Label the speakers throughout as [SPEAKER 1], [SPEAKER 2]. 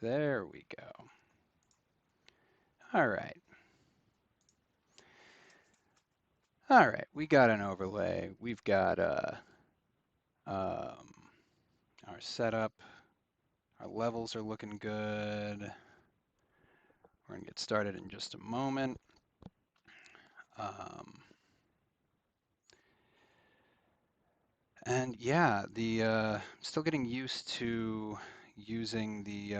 [SPEAKER 1] There we go. All right. All right. We got an overlay. We've got um, our setup. Our levels are looking good. We're going to get started in just a moment. Um, and yeah, still getting used to using the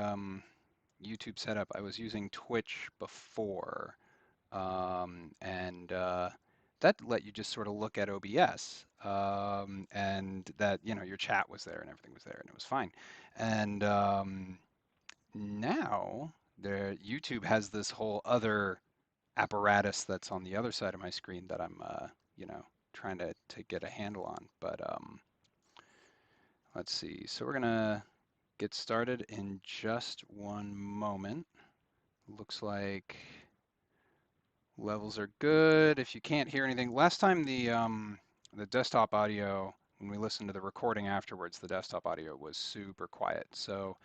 [SPEAKER 1] YouTube setup. I was using Twitch before, and that let you just sort of look at OBS, and that your chat was there and everything was there and it was fine. And now YouTube has this whole other apparatus that's on the other side of my screen that I'm trying to get a handle on. But let's see. So we're gonna get started in just one moment. Looks like levels are good. If you can't hear anything, last time the desktop audio, when we listened to the recording afterwards, the desktop audio was super quiet. So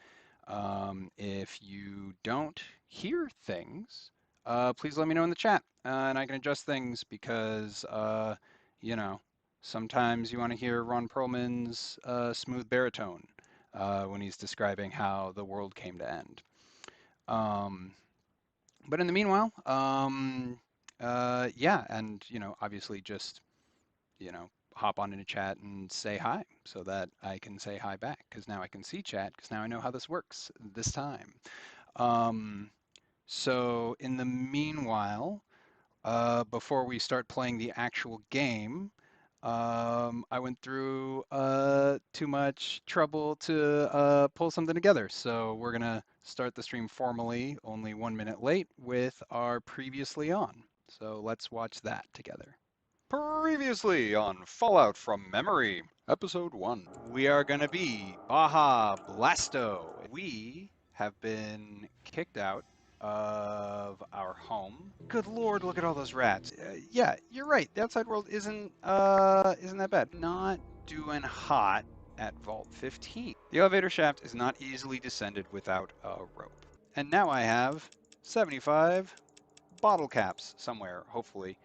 [SPEAKER 1] if you don't hear things, please let me know in the chat, and I can adjust things because you know sometimes you want to hear Ron Perlman's smooth baritone when he's describing how the world came to end. Um, but in the meanwhile, yeah, and obviously just hop on into chat and say hi so that I can say hi back because now I can see chat because now I know how this works this time. Um, so in the meanwhile, before we start playing the actual game, I went through too much trouble to pull something together. So we're gonna start the stream formally, only 1 minute late, with our previously on. So let's watch that together. Previously on Fallout from Memory, Episode 1. We are going to be Baja Blasto. We have been kicked out of our home. Good lord, look at all those rats. Yeah, you're right. The outside world isn't that bad. Not doing hot at Vault 15. The elevator shaft is not easily descended without a rope. And now I have 75 bottle caps somewhere, hopefully.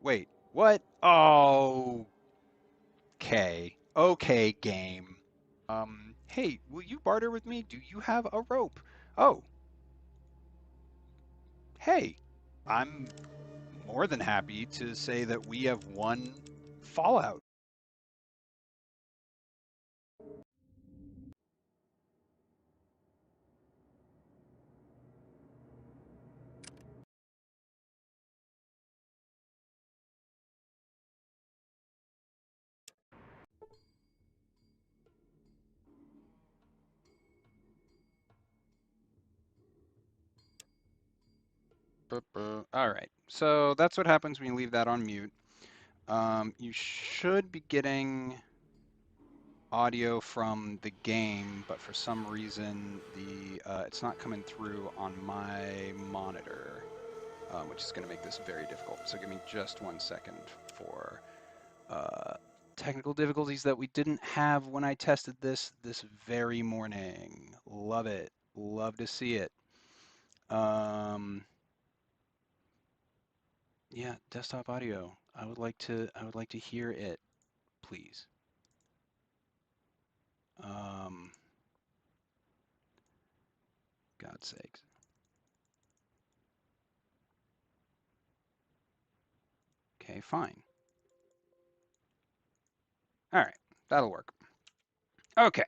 [SPEAKER 1] Wait, what? Oh, okay. Okay, game. Hey, will you barter with me? Do you have a rope? Oh, hey. I'm more than happy to say that we have won Fallout. All right. So that's what happens when you leave that on mute. You should be getting audio from the game, but for some reason it's not coming through on my monitor, which is going to make this very difficult. So give me just 1 second for uh, technical difficulties that we didn't have when I tested this very morning. Love it. Love to see it. Yeah, desktop audio. I would like to hear it, please. Um, God's sakes. Okay, fine. All right, that'll work. Okay.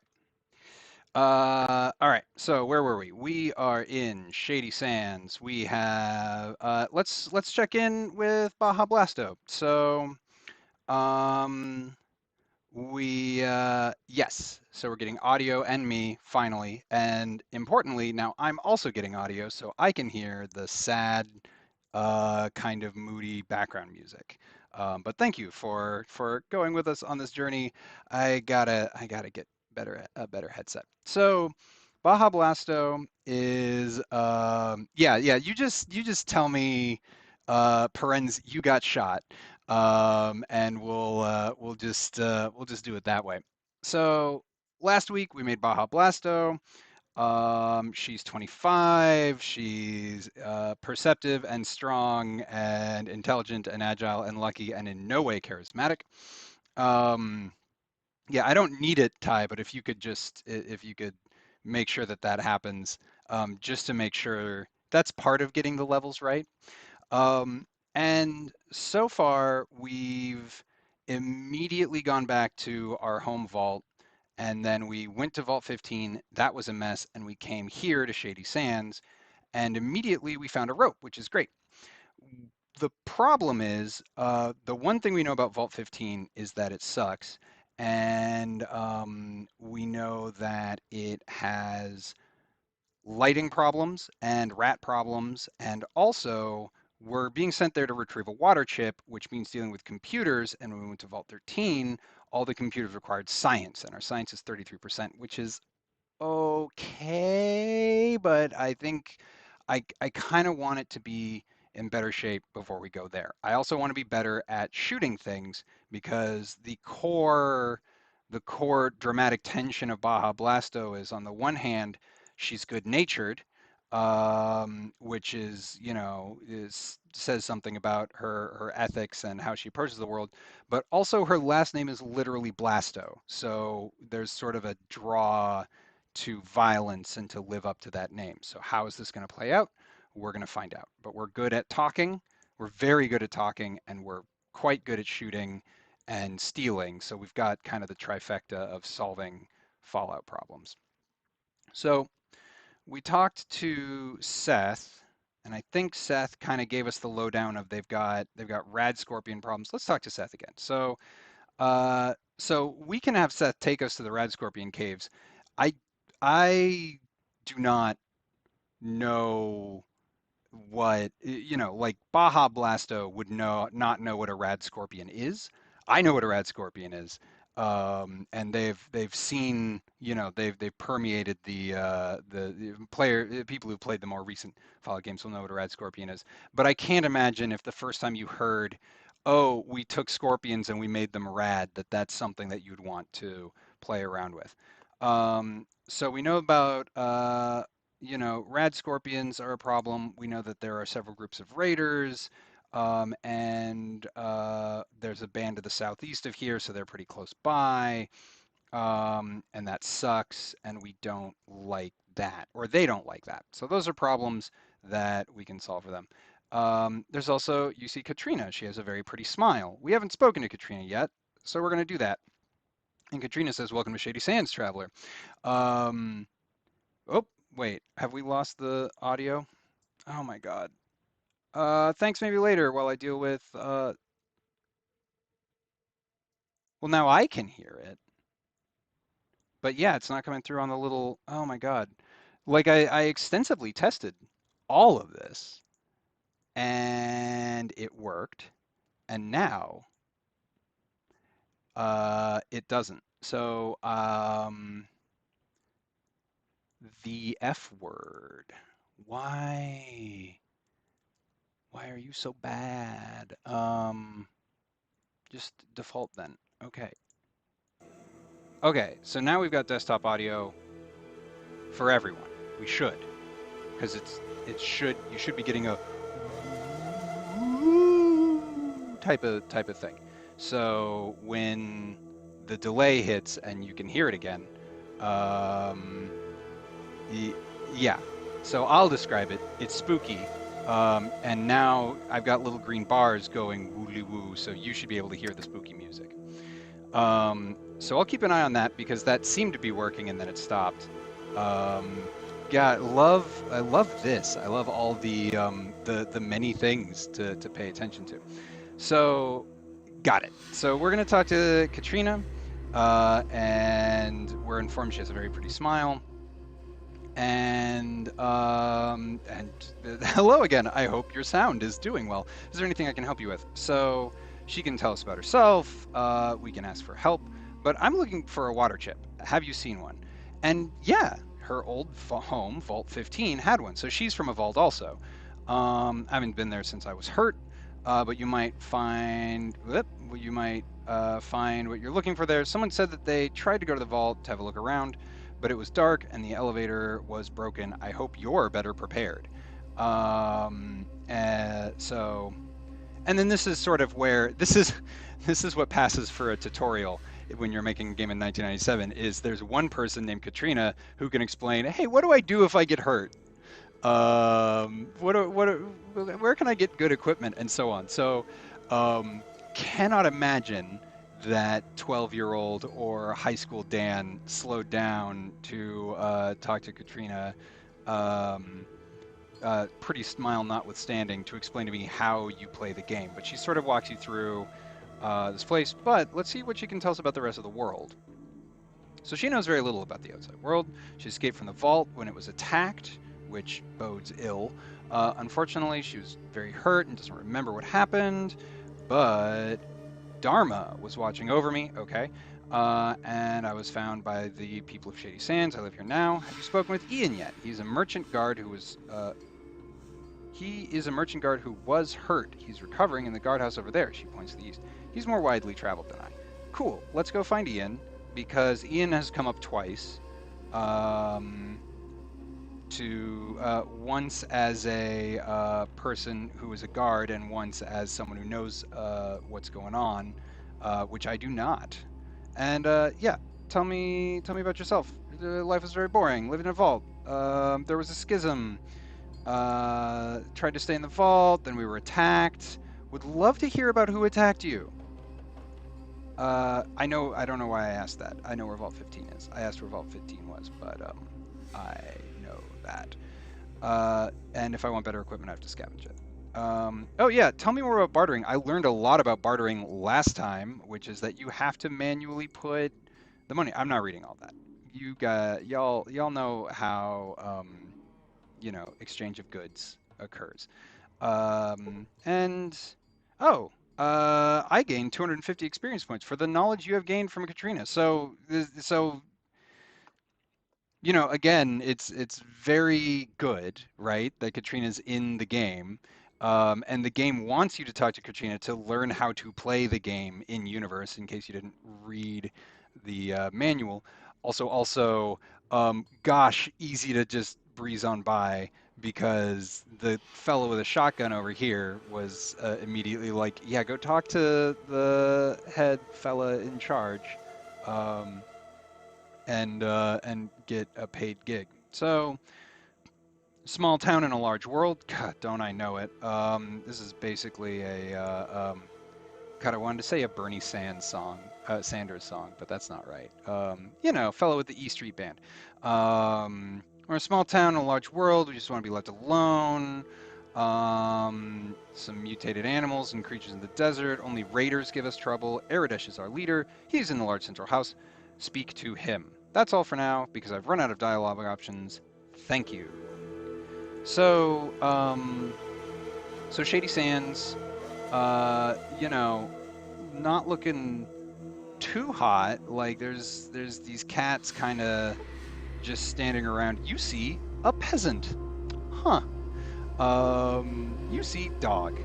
[SPEAKER 1] All right. So where were we? We are in Shady Sands. We have let's check in with Baja Blasto. So um, yes. So we're getting audio and me finally, and importantly, now I'm also getting audio, so I can hear the sad, kind of moody background music. But thank you for going with us on this journey. I gotta get a better headset. So Baja Blasto is yeah. You just tell me, Perens, you got shot, and we'll just do it that way. So last week we made Baja Blasto. She's 25. She's perceptive and strong and intelligent and agile and lucky and in no way charismatic. Um, yeah, I don't need it, Ty, but if you could if you could make sure that that happens, just to make sure that's part of getting the levels right. Um, and so far, we've immediately gone back to our home vault, and then we went to Vault 15. That was a mess, and we came here to Shady Sands, and immediately we found a rope, which is great. The problem is, the one thing we know about Vault 15 is that it sucks, and we know that it has lighting problems and rat problems, and also we're being sent there to retrieve a water chip, which means dealing with computers. And when we went to Vault 13, all the computers required science, and our science is 33%, which is okay, but I think I kind of want it to be in better shape before we go there. I also want to be better at shooting things because the core dramatic tension of Baja Blasto is on the one hand, she's good-natured, which is, says something about her ethics and how she approaches the world, but also her last name is literally Blasto. So there's sort of a draw to violence and to live up to that name. So how is this going to play out? We're going to find out. But we're good at talking. We're very good at talking, and we're quite good at shooting and stealing. So we've got kind of the trifecta of solving Fallout problems. So we talked to Seth, and I think Seth kind of gave us the lowdown of they've got rad scorpion problems. Let's talk to Seth again. So we can have Seth take us to the Rad Scorpion caves. I I do not know what like Baja Blasto would not know what a rad scorpion is. I know what a rad scorpion is, and they've seen they've permeated the people who played the more recent Fallout games will know what a rad scorpion is. But I can't imagine if the first time you heard, oh, we took scorpions and we made them rad, that's something that you'd want to play around with. So we know about rad scorpions are a problem. We know that there are several groups of raiders, and there's a band to the southeast of here, so they're pretty close by, and that sucks, and we don't like that, or they don't like that. So those are problems that we can solve for them. There's also, you see Katrina. She has a very pretty smile. We haven't spoken to Katrina yet, so we're going to do that. And Katrina says, "Welcome to Shady Sands, traveler." Um, Oh, wait, have we lost the audio? Oh my God. Thanks, maybe later while I deal with, well, now I can hear it, but yeah, it's not coming through on the little, oh my God. Like I extensively tested all of this and it worked, and now, it doesn't. So, the F word. Why? Why are you so bad? Just default then. Okay. Okay, so now we've got desktop audio for everyone. We should, because you should be getting a type of thing. So when the delay hits and you can hear it again, um, yeah. So I'll describe it. It's spooky, and now I've got little green bars going woolly woo, so you should be able to hear the spooky music. So I'll keep an eye on that because that seemed to be working and then it stopped. Um, yeah, I love this. I love all the many things to pay attention to. So got it. So we're gonna talk to Katrina, and we're informed she has a very pretty smile. And hello again. I hope your sound is doing well. Is there anything I can help you with? So she can tell us about herself. We can ask for help. But I'm looking for a water chip. Have you seen one? And yeah, her old home, Vault 15, had one. So she's from a vault also. I haven't been there since I was hurt. But you might find find what you're looking for there. Someone said that they tried to go to the vault to have a look around, but it was dark and the elevator was broken. I hope you're better prepared. So, and then this is sort of where this is what passes for a tutorial when you're making a game in 1997. Is there's one person named Katrina who can explain, hey, what do I do if I get hurt? Where can I get good equipment and so on. So, um, cannot imagine that 12-year-old or high school Dan slowed down to talk to Katrina, um, pretty smile notwithstanding, to explain to me how you play the game. But she sort of walks you through this place. But let's see what she can tell us about the rest of the world. So she knows very little about the outside world. She escaped from the vault when it was attacked, which bodes ill. Unfortunately, she was very hurt and doesn't remember what happened, but Dharma was watching over me, okay, and I was found by the people of Shady Sands. I live here now. Have you spoken with Ian yet? He is a merchant guard who was hurt. He's recovering in the guardhouse over there. She points to the east. He's more widely traveled than I. Cool. Let's go find Ian, because Ian has come up twice. Once as a person who is a guard, and once as someone who knows what's going on, which I do not. And yeah, tell me about yourself. Life was very boring. Lived in a vault. There was a schism. Tried to stay in the vault. Then we were attacked. Would love to hear about who attacked you. I know. I don't know why I asked that. I know where Vault 15 is. I asked where Vault 15 was, but I know that. And if I want better equipment, I have to scavenge it. Oh yeah, tell me more about bartering. I learned a lot about bartering last time, which is that you have to manually put the money. I'm not reading all that. Y'all know how exchange of goods occurs. And oh, I gained 250 experience points for the knowledge you have gained from Katrina. So again, it's very good, right, that Katrina's in the game, and the game wants you to talk to Katrina to learn how to play the game in universe. In case you didn't read the manual, also, gosh, easy to just breeze on by, because the fellow with a shotgun over here was immediately like, yeah, go talk to the head fella in charge. And get a paid gig. So, small town in a large world. God, don't I know it? This is basically a God, I wanted to say a Bernie Sanders song, but that's not right. Fellow with the E Street Band. We're a small town in a large world. We just want to be left alone. Some mutated animals and creatures in the desert. Only raiders give us trouble. Aradesh is our leader. He's in the large central house. Speak to him. That's all for now, because I've run out of dialogue options. Thank you. So, Shady Sands, not looking too hot. Like, there's these cats kind of just standing around. You see a peasant. Huh. You see dog.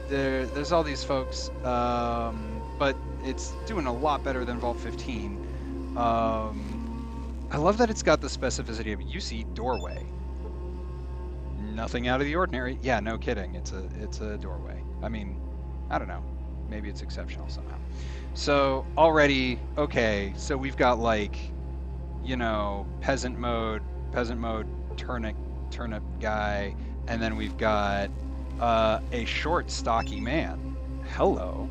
[SPEAKER 1] There's all these folks, but it's doing a lot better than Vault 15. I love that it's got the specificity of you see doorway. Nothing out of the ordinary. Yeah, no kidding. It's a doorway. I mean, I don't know. Maybe it's exceptional somehow. So already, okay. So we've got peasant mode, turnip guy, and then we've got a short, stocky man. Hello.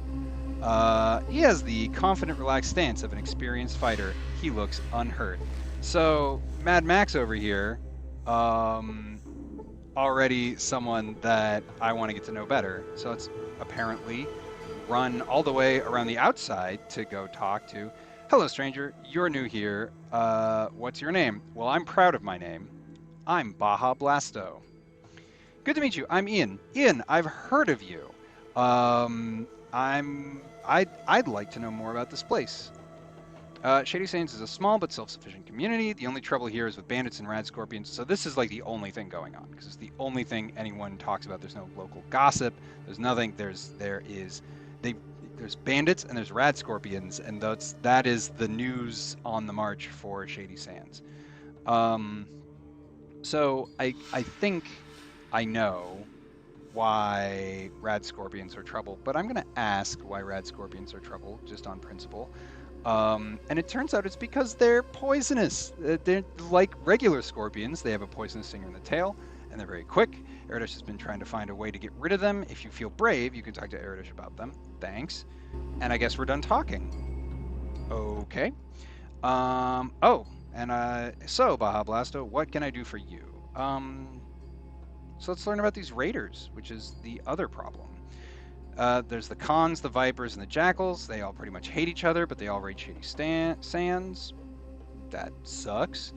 [SPEAKER 1] He has the confident, relaxed stance of an experienced fighter. He looks unhurt. So Mad Max over here, already someone that I want to get to know better. So let's apparently run all the way around the outside to go talk to. Hello, stranger. You're new here. What's your name? Well, I'm proud of my name. I'm Baja Blasto. Good to meet you. I'm Ian. Ian, I've heard of you. I'd like to know more about this place. Shady Sands is a small but self-sufficient community. The only trouble here is with bandits and rad scorpions. So this is like the only thing going on, because it's the only thing anyone talks about. There's no local gossip. There's nothing. there's bandits and there's rad scorpions, and that is the news on the march for Shady Sands. Um, so I think I know why rad scorpions are trouble, but I'm gonna ask why rad scorpions are trouble just on principle. And it turns out it's because they're poisonous. They're like regular scorpions. They have a poisonous stinger in the tail, and they're very quick. Eridish has been trying to find a way to get rid of them. If you feel brave, you can talk to Eridish about them. Thanks. And I guess we're done talking. Okay. Oh, and so Baja Blasto, what can I do for you? So let's learn about these raiders, which is the other problem. There's the Khans, the Vipers, and the Jackals. They all pretty much hate each other, but they all raid Shady Sands. That sucks.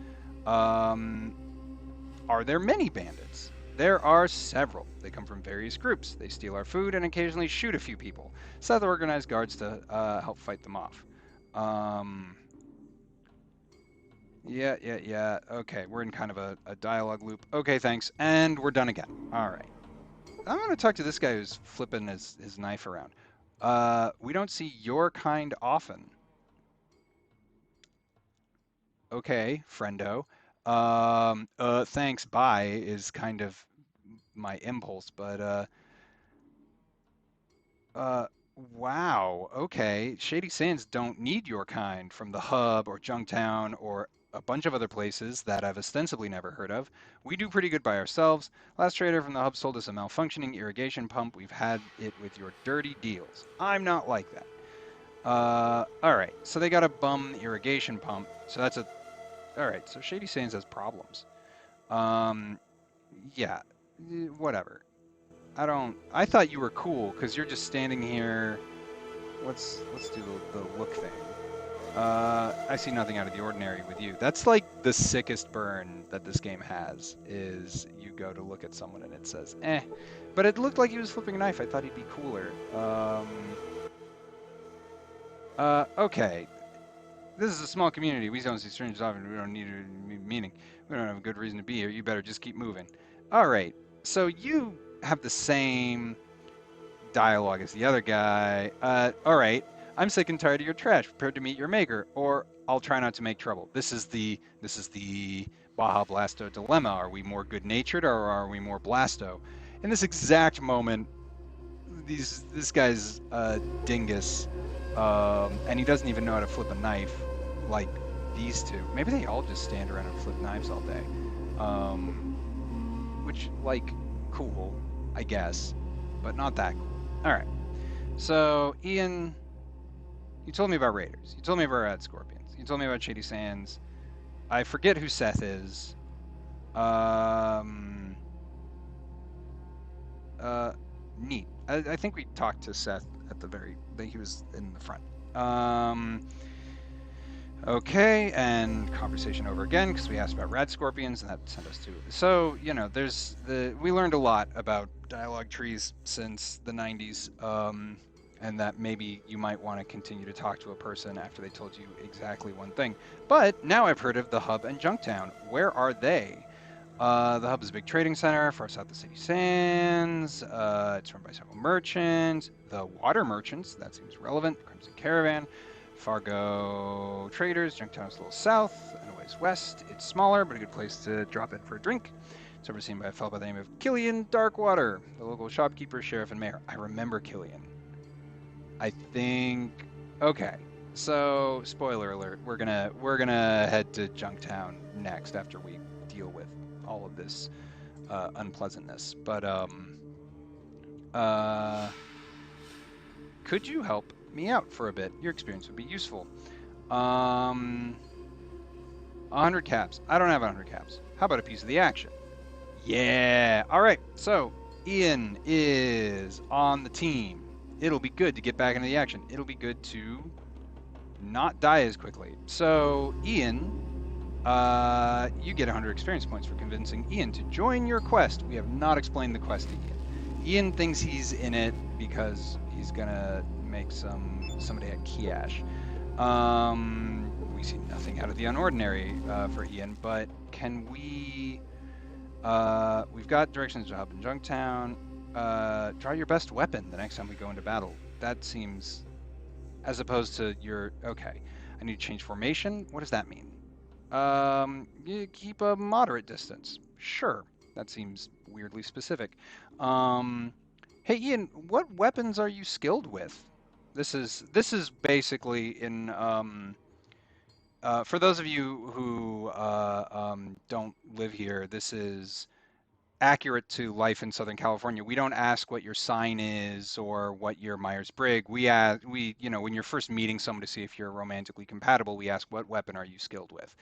[SPEAKER 1] Are there many bandits? There are several. They come from various groups. They steal our food and occasionally shoot a few people. Seth organized guards to help fight them off. Yeah. Okay, we're in kind of a dialogue loop. Okay, thanks. And we're done again. All right. I'm going to talk to this guy who's flipping his knife around. We don't see your kind often. Okay, friendo. Thanks, bye is kind of my impulse, but, wow, okay. Shady Sands don't need your kind from the Hub or Junktown or a bunch of other places that I've ostensibly never heard of. We do pretty good by ourselves. Last trader from the Hub sold us a malfunctioning irrigation pump. We've had it with your dirty deals. I'm not like that. All right, so they got a bum irrigation pump. So that's a... All right, so Shady Sands has problems. Yeah, whatever. I thought you were cool because you're just standing here. Let's do the look thing. I see nothing out of the ordinary with you. That's like the sickest burn that this game has, is you go to look at someone and it says, eh. But it looked like he was flipping a knife. I thought he'd be cooler. Okay. This is a small community. We don't see strangers often. We don't need a meaning. We don't have a good reason to be here. You better just keep moving. All right. So you have the same dialogue as the other guy. All right. I'm sick and tired of your trash. Prepared to meet your maker, or I'll try not to make trouble. This is the Baja Blasto dilemma. Are we more good-natured, or are we more Blasto? In this exact moment, this guy's a dingus, and he doesn't even know how to flip a knife like these two. Maybe they all just stand around and flip knives all day. Which, like, cool, I guess, but not that cool. All right. So, Ian, you told me about Raiders. You told me about Rad Scorpions. You told me about Shady Sands. I forget who Seth is. Neat. I think we talked to Seth at the he was in the front. Okay, and conversation over again because we asked about rad scorpions and that sent us to. So, you know, we learned a lot about dialogue trees since the 90s, and that maybe you might want to continue to talk to a person after they told you exactly one thing. But now I've heard of the Hub and Junktown. Where are they? The Hub is a big trading center far south of City Sands. It's run by several merchants. The water merchants, that seems relevant. Crimson Caravan. Fargo Traders. Junktown is a little south and a ways west. It's smaller, but a good place to drop in for a drink. It's overseen by a fellow by the name of Killian Darkwater, the local shopkeeper, sheriff, and mayor. I remember Killian. I think... Okay. So, spoiler alert, we're gonna head to Junktown next after we deal with all of this unpleasantness. But could you help me out for a bit? Your experience would be useful. 100 caps. I don't have 100 caps. How about a piece of the action? Yeah. All right. So Ian is on the team. It'll be good to get back into the action. It'll be good to not die as quickly. So Ian, you get 100 experience points for convincing Ian to join your quest. We have not explained the quest to Ian. Ian thinks he's in it because he's gonna make somebody at Kiash. We see nothing out of the unordinary for Ian, but can we? We've got directions to Hub and Junktown. Draw your best weapon the next time we go into battle. That seems as opposed to your, okay, I need to change formation. What does that mean? You keep a moderate distance. Sure, that seems weirdly specific. Um, hey Ian, what weapons are you skilled with? This is basically in for those of you who don't live here, this is accurate to life in Southern California. We don't ask what your sign is or what your Myers-Briggs. When you're first meeting someone to see if you're romantically compatible, we ask what weapon are you skilled with.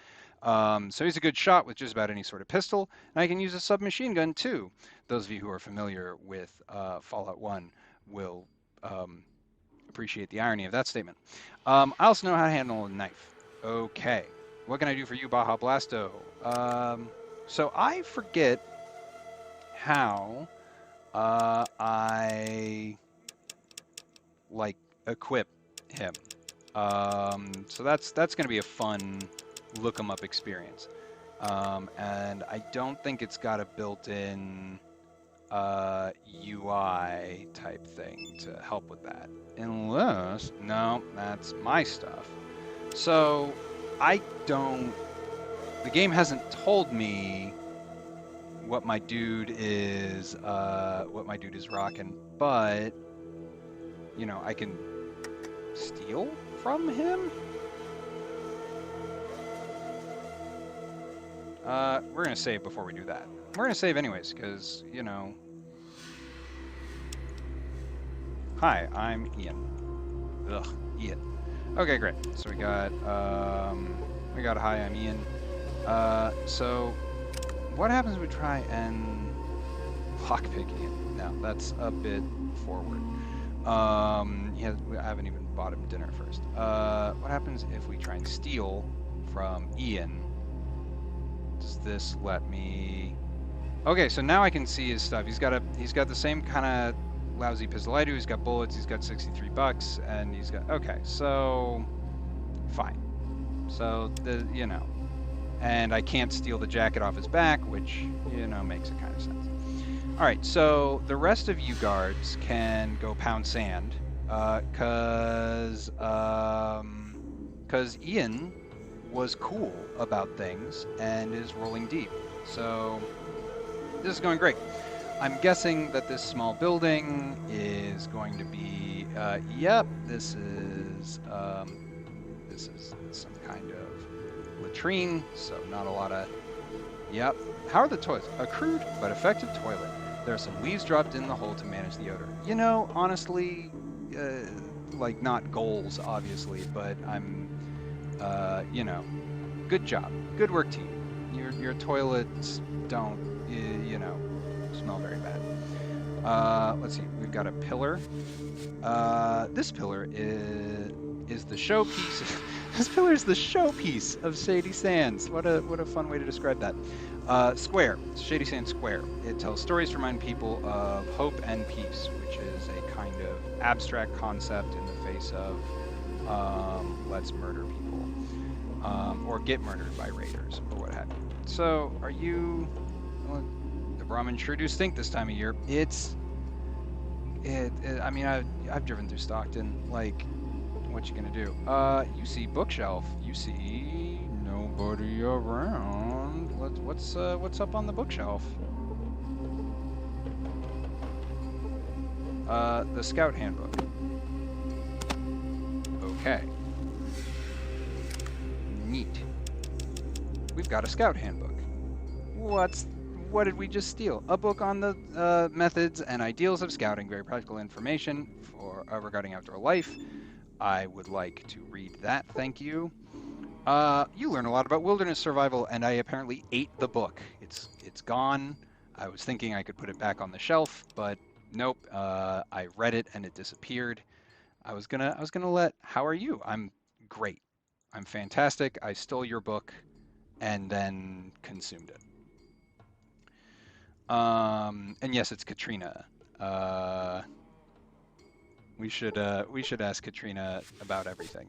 [SPEAKER 1] So he's a good shot with just about any sort of pistol, and I can use a submachine gun too. Those of you who are familiar with Fallout 1 will appreciate the irony of that statement. I also know how to handle a knife. Okay, what can I do for you, Baja Blasto? So I forget how I like equip him. So that's going to be a fun look 'em up experience. And I don't think it's got a built-in UI type thing to help with that. Unless, no, that's my stuff. So I don't, the game hasn't told me what my dude is rocking, but you know, I can steal from him. We're gonna save before we do that. We're gonna save anyways, because you know. Hi, I'm Ian. Ugh, Ian. Okay, great. So we got hi, I'm Ian. So what happens if we try and lockpicking it? Now that's a bit forward. I haven't even bought him dinner first. What happens if we try and steal from Ian? Does this let me? Okay, so now I can see his stuff. He's got the same kind of lousy pistol I do. He's got bullets. He's got $63, and he's got okay. So fine. So and I can't steal the jacket off his back, which makes a kind of sense. All right, so the rest of you guards can go pound sand, cause Ian was cool about things and is rolling deep. So this is going great. I'm guessing that this small building is going to be, yep, this is some kind of latrine, so not a lot of, yep. How are the toilets? A crude but effective toilet. There are some leaves dropped in the hole to manage the odor. Honestly, like not goals, obviously, but I'm, good job. Good work, team. Your toilets don't, smell very bad. Let's see, we've got a pillar. This pillar is the showpiece. This pillar is the showpiece of Shady Sands. What a fun way to describe that. Square, Shady Sands Square. It tells stories to remind people of hope and peace, which is a kind of abstract concept in the face of let's murder people, or get murdered by raiders, or what have you. So, are you? Well, the Brahmin sure do stink this time of year. I mean, I've driven through Stockton. Like, what you gonna do? You see bookshelf. You see nobody around. What's up on the bookshelf? The Scout Handbook. Okay. Neat. We've got a Scout Handbook. What did we just steal? A book on the methods and ideals of scouting. Very practical information for regarding outdoor life. I would like to read that, thank you. You learn a lot about wilderness survival, and I apparently ate the book. It's gone. I was thinking I could put it back on the shelf, but nope. I read it and it disappeared. I was gonna let. How are you? I'm great. I'm fantastic. I stole your book, and then consumed it. And yes, it's Katrina. We should ask Katrina about everything.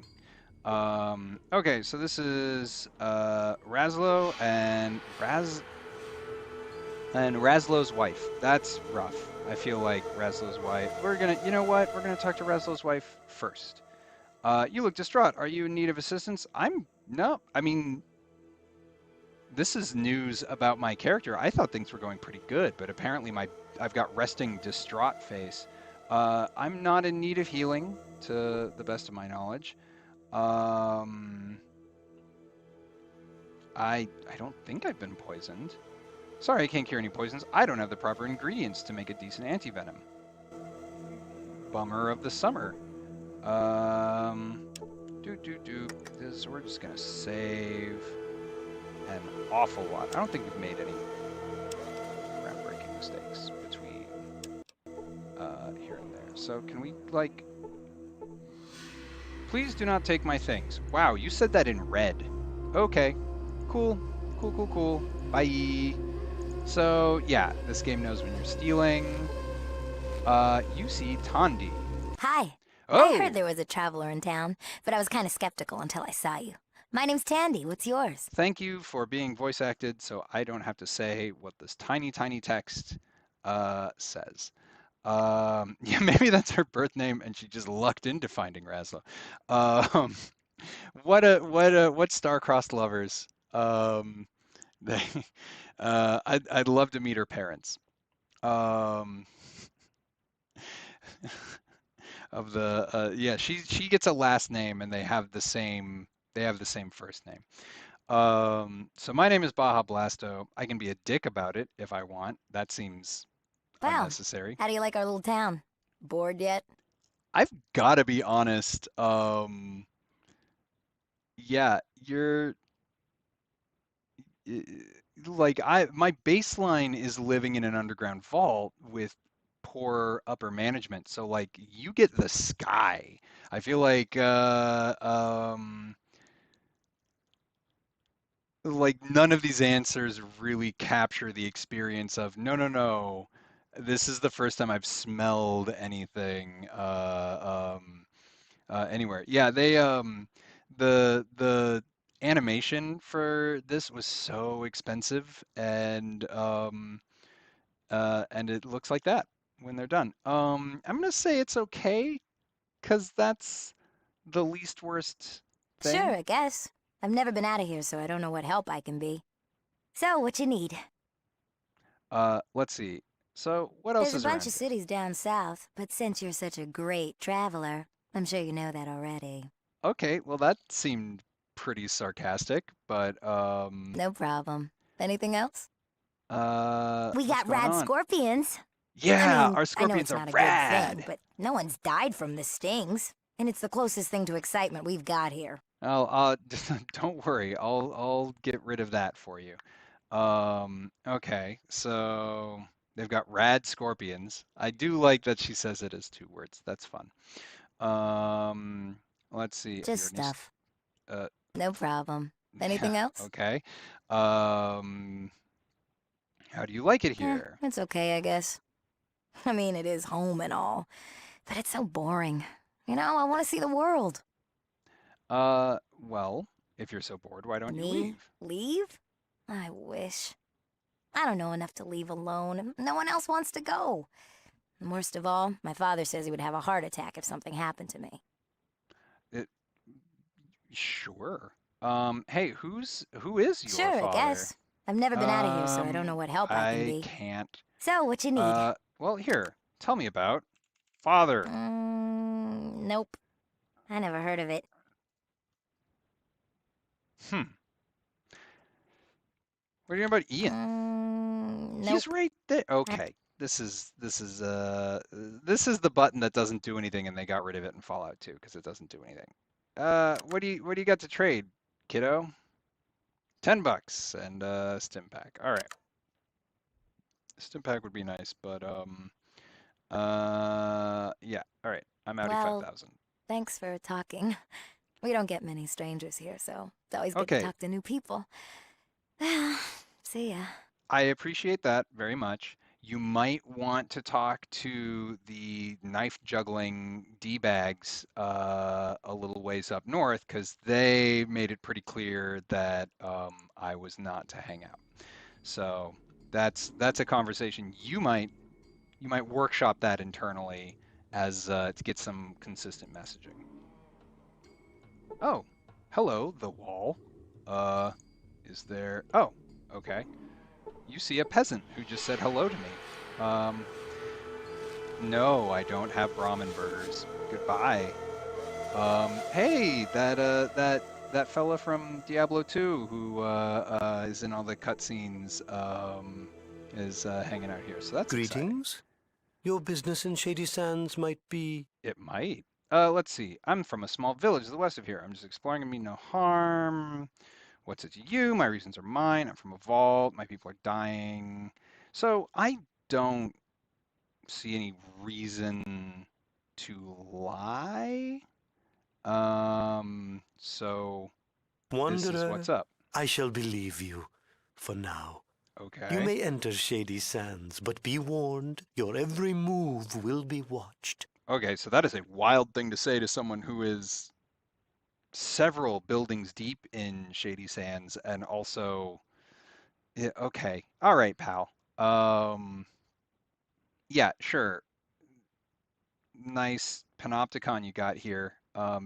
[SPEAKER 1] Okay, so this is Razlo and Razlo's wife. That's rough. I feel like Razlo's wife. You know what? We're gonna talk to Razlo's wife first. You look distraught. Are you in need of assistance? No. I mean, this is news about my character. I thought things were going pretty good, but apparently I've got resting distraught face. I'm not in need of healing, to the best of my knowledge. Um, I don't think I've been poisoned. Sorry, I can't cure any poisons. I don't have the proper ingredients to make a decent antivenom. Bummer of the summer. Um, This we're just gonna save an awful lot. I don't think we've made any groundbreaking mistakes between here and there. So can we like? Please do not take my things. Wow, you said that in red. Okay, cool. Bye. So yeah, this game knows when you're stealing. You see Tandi.
[SPEAKER 2] Hi. I
[SPEAKER 1] Oh,
[SPEAKER 2] heard there was a traveler in town, but I was kind of skeptical until I saw you. My name's Tandy. What's yours?
[SPEAKER 1] thank you for being voice acted, so I don't have to say what this tiny text says. Yeah, maybe that's her birth name, and she just lucked into finding Razlo. Um, what star-crossed lovers. They, I'd love to meet her parents. Um, of the yeah, she gets a last name, and they have the same first name. So my name is Baja Blasto. I can be a dick about it if I want. That seems
[SPEAKER 2] Well,
[SPEAKER 1] unnecessary.
[SPEAKER 2] how do you like our little town? Bored yet?
[SPEAKER 1] I've got to be honest. Yeah, i- like my baseline is living in an underground vault with poor upper management. So like you get the sky. I feel like none of these answers really capture the experience of no. This is the first time I've smelled anything anywhere. Yeah, the animation for this was so expensive, and it looks like that when they're done. I'm gonna say it's okay because that's the least worst
[SPEAKER 2] Sure,
[SPEAKER 1] thing.
[SPEAKER 2] I guess. I've never been out of here, so I don't know what help I can be. So, what you need?
[SPEAKER 1] Let's see. So what else
[SPEAKER 2] There's a
[SPEAKER 1] is
[SPEAKER 2] bunch
[SPEAKER 1] around
[SPEAKER 2] of
[SPEAKER 1] here?
[SPEAKER 2] cities down south, but since you're such a great traveler, I'm sure you know that already.
[SPEAKER 1] Okay, well that seemed pretty sarcastic, but
[SPEAKER 2] No problem. Anything else? We
[SPEAKER 1] what's
[SPEAKER 2] got
[SPEAKER 1] going
[SPEAKER 2] rad
[SPEAKER 1] on?
[SPEAKER 2] scorpions. I
[SPEAKER 1] Yeah,
[SPEAKER 2] mean,
[SPEAKER 1] our
[SPEAKER 2] I know
[SPEAKER 1] scorpions
[SPEAKER 2] it's
[SPEAKER 1] are
[SPEAKER 2] not a good thing,
[SPEAKER 1] rad.
[SPEAKER 2] but no one's died from the stings. And it's the closest thing to excitement we've got here.
[SPEAKER 1] I'll don't worry. I'll get rid of that for you. Okay, so they've got rad scorpions. I do like that she says it as two words. That's fun. Um, let's see.
[SPEAKER 2] Just
[SPEAKER 1] Your new,
[SPEAKER 2] stuff.
[SPEAKER 1] uh,
[SPEAKER 2] No problem.
[SPEAKER 1] yeah,
[SPEAKER 2] Anything else?
[SPEAKER 1] okay. Um, how do you like it
[SPEAKER 2] Eh,
[SPEAKER 1] here?
[SPEAKER 2] it's okay, I guess. I mean, it is home and all, but it's so boring. You know, I want to see the world.
[SPEAKER 1] Well, if you're so bored, why don't you
[SPEAKER 2] Me?
[SPEAKER 1] leave?
[SPEAKER 2] Leave? I wish. I don't know enough to leave alone, and no one else wants to go. And worst of all, my father says he would have a heart attack if something happened to me.
[SPEAKER 1] It, sure. Hey, who is your
[SPEAKER 2] Sure, I
[SPEAKER 1] father?
[SPEAKER 2] guess. I've never been out of here, so I don't know what help I can
[SPEAKER 1] I
[SPEAKER 2] be.
[SPEAKER 1] can't.
[SPEAKER 2] So, what you need?
[SPEAKER 1] Well, here, tell me about father.
[SPEAKER 2] Nope. I never heard of it.
[SPEAKER 1] Hmm. What are you about Ian? He's
[SPEAKER 2] Nope.
[SPEAKER 1] right there.
[SPEAKER 2] I
[SPEAKER 1] Okay. This is the button that doesn't do anything, and they got rid of it in Fallout 2 because it doesn't do anything. What do you got to trade, kiddo? $10 and stim pack. All right. Stim pack would be nice, but yeah. All right. I'm outie
[SPEAKER 2] well,
[SPEAKER 1] 5,000.
[SPEAKER 2] thanks for talking. We don't get many strangers here, so it's always good to
[SPEAKER 1] Okay.
[SPEAKER 2] talk to new people. See ya.
[SPEAKER 1] I appreciate that very much. You might want to talk to the knife juggling D-bags a little ways up north because they made it pretty clear that I was not to hang out. So that's a conversation you might workshop that internally as to get some consistent messaging. Oh, hello, the wall. Uh, is there... Oh, okay. You see a peasant who just said hello to me. Um, no, I don't have Brahmin burgers. Goodbye. Hey, that fella from Diablo 2 who is in all the cutscenes is hanging out here, so that's exciting.
[SPEAKER 3] Greetings. Your business in Shady Sands might be...
[SPEAKER 1] It might. Let's see. I'm from a small village to the west of here. I'm just exploring and mean no harm. What's it to you? My reasons are mine. I'm from a vault. My people are dying. So I don't see any reason to lie. So this is what's
[SPEAKER 3] Wanderer,
[SPEAKER 1] up.
[SPEAKER 3] I shall believe you, for now. You
[SPEAKER 1] Okay.
[SPEAKER 3] may enter Shady Sands, but be warned, your every move will be watched.
[SPEAKER 1] Okay, so that is a wild thing to say to someone who is several buildings deep in Shady Sands and also yeah, okay. All right, pal. Um yeah, sure. Nice panopticon you got here.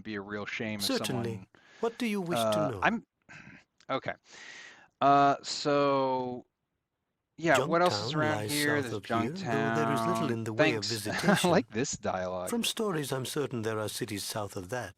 [SPEAKER 1] Be a real shame if
[SPEAKER 3] Certainly.
[SPEAKER 1] someone
[SPEAKER 3] What do you wish to know?
[SPEAKER 1] I'm okay. So yeah, what else is
[SPEAKER 3] Junktown
[SPEAKER 1] around
[SPEAKER 3] lies
[SPEAKER 1] here?
[SPEAKER 3] south
[SPEAKER 1] There's
[SPEAKER 3] of here, though there is little
[SPEAKER 1] Junktown.
[SPEAKER 3] in the way of
[SPEAKER 1] Thanks. I
[SPEAKER 3] visitation.
[SPEAKER 1] like this dialogue.
[SPEAKER 3] From stories, I'm certain there are cities south of that.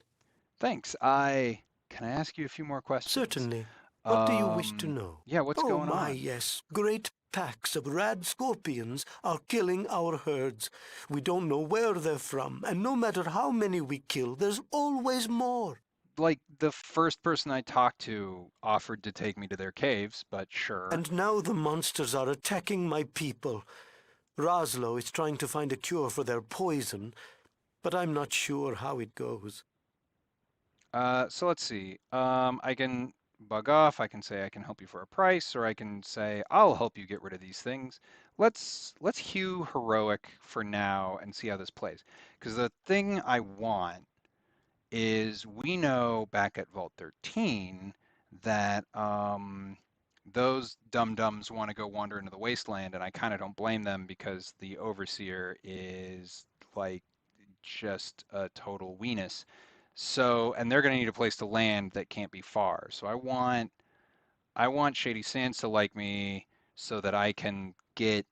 [SPEAKER 1] Thanks. I can I ask you a few more questions?
[SPEAKER 3] Certainly. What do you wish to know?
[SPEAKER 1] Yeah, what's
[SPEAKER 3] Oh
[SPEAKER 1] going
[SPEAKER 3] my,
[SPEAKER 1] on?
[SPEAKER 3] yes. Great packs of rad scorpions are killing our herds. We don't know where they're from, and no matter how many we kill, there's always more.
[SPEAKER 1] Like the first person I talked to offered to take me to their caves, but sure.
[SPEAKER 3] And now the monsters are attacking my people. Roslo is trying to find a cure for their poison, but I'm not sure how it goes.
[SPEAKER 1] So let's see. I can bug off. I can say I can help you for a price, or I can say I'll help you get rid of these things. Let's hew heroic for now and see how this plays. Because the thing I want is we know back at Vault 13 that those dum-dums want to go wander into the wasteland, and I kind of don't blame them because the overseer is like just a total weenus. So, and they're going to need a place to land that can't be far. So I want Shady Sands to like me so that I can get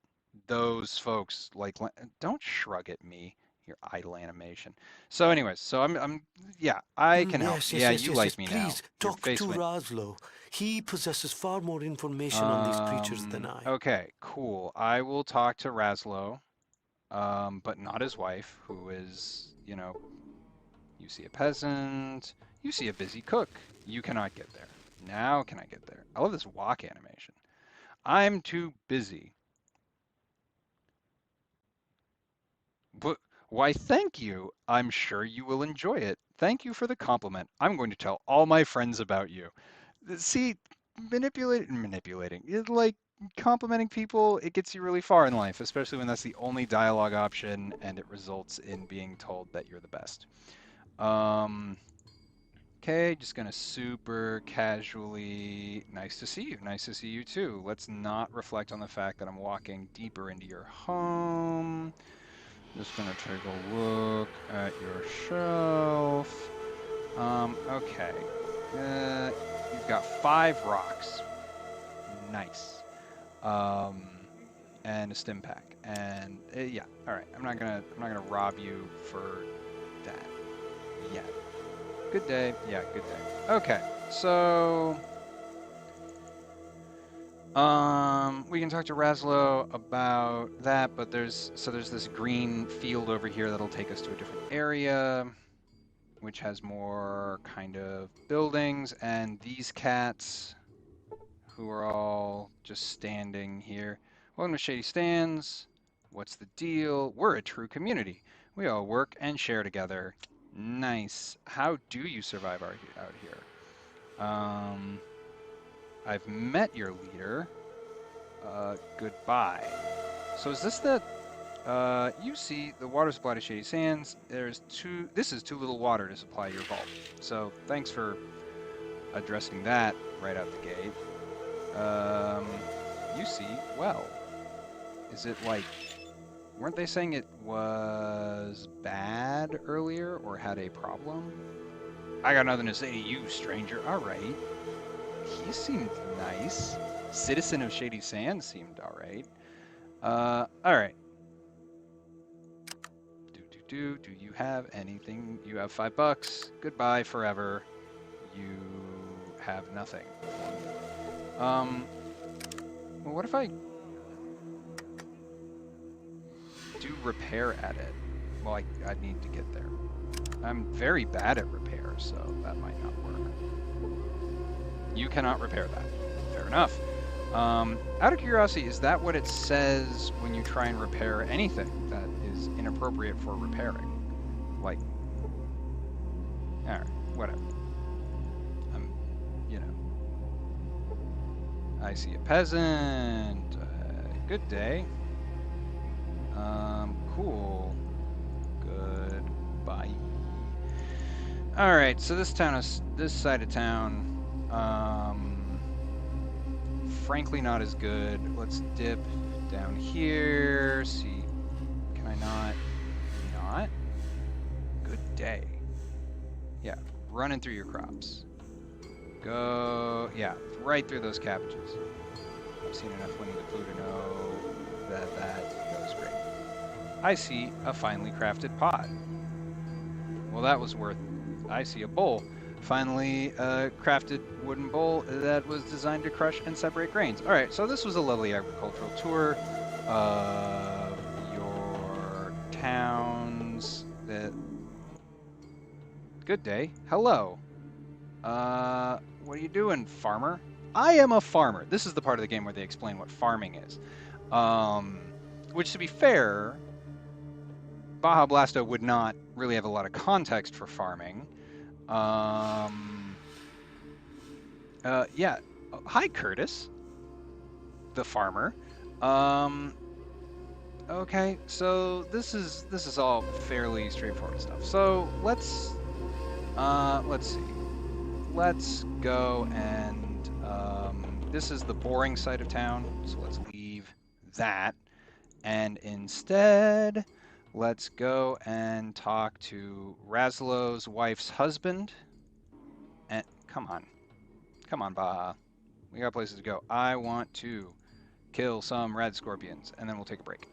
[SPEAKER 1] those folks like don't shrug at me, your idle animation. So anyways, so I'm yeah, I can help.
[SPEAKER 3] Yes, yes,
[SPEAKER 1] Yeah,
[SPEAKER 3] yes,
[SPEAKER 1] you
[SPEAKER 3] yes, yes.
[SPEAKER 1] like me now.
[SPEAKER 3] Please
[SPEAKER 1] Your
[SPEAKER 3] talk
[SPEAKER 1] face
[SPEAKER 3] to
[SPEAKER 1] went
[SPEAKER 3] Roslo. He possesses far more information on these creatures than I.
[SPEAKER 1] okay, cool. I will talk to Raslo, but not his wife, who is, you see a peasant, you see a busy cook. You cannot get there. Now can I get there? I love this walk animation. I'm too busy. But why, thank you. I'm sure you will enjoy it. Thank you for the compliment. I'm going to tell all my friends about you. See, manipulating. Like complimenting people, it gets you really far in life, especially when that's the only dialogue option and it results in being told that you're the best. Um, okay, just gonna super casually. Nice to see you. Nice to see you too. Let's not reflect on the fact that I'm walking deeper into your home. Just gonna take a look at your shelf. Okay. You've got 5 rocks. Nice. Um, and a stim pack. And yeah, all right. I'm not gonna rob you for that yet. Good day. Yeah, good day. Okay. So, we can talk to Raslo about that, but there's this green field over here that'll take us to a different area, which has more kind of buildings, and these cats who are all just standing here. Welcome to Shady Stands. What's the deal? We're a true community. We all work and share together. Nice. How do you survive out here? Um, I've met your leader. Goodbye. So is this the you see the water supply to Shady Sands. This is too little water to supply your vault. So thanks for addressing that right out the gate. Um, you see, well, is it like, weren't they saying it was bad earlier or had a problem? I got nothing to say to you, stranger. All right. He seemed nice. Citizen of Shady Sands seemed all right. All right. Do you have anything? You have $5. Goodbye forever. You have nothing. Well, what if I do repair at it? Well, I need to get there. I'm very bad at repair, so that might not work. You cannot repair that. Fair enough. Out of curiosity, is that what it says when you try and repair anything that is inappropriate for repairing? Like, alright, whatever. You know. I see a peasant. Good day. Cool. Goodbye. Alright, so this side of town, frankly not as good. Let's dip down here, see, can I not? Good day. Yeah, running through your crops. Go, yeah, right through those cabbages. I've seen enough Winnie the Pooh to know that goes great. I see a finely crafted pot. Well, that was worth, I see a bowl. Finally crafted wooden bowl that was designed to crush and separate grains. All right, so this was a lovely agricultural tour of your towns. Good day. Hello. What are you doing, farmer? I am a farmer. This is the part of the game where they explain what farming is. Which, to be fair, Baja Blasto would not really have a lot of context for farming. Yeah. Hi, Curtis, the farmer. Okay, so this is all fairly straightforward stuff. So let's see. Let's go and this is the boring side of town, so let's leave that, and instead let's go and talk to Razlo's wife's husband. And come on, Baja. We got places to go. I want to kill some red scorpions, and then we'll take a break.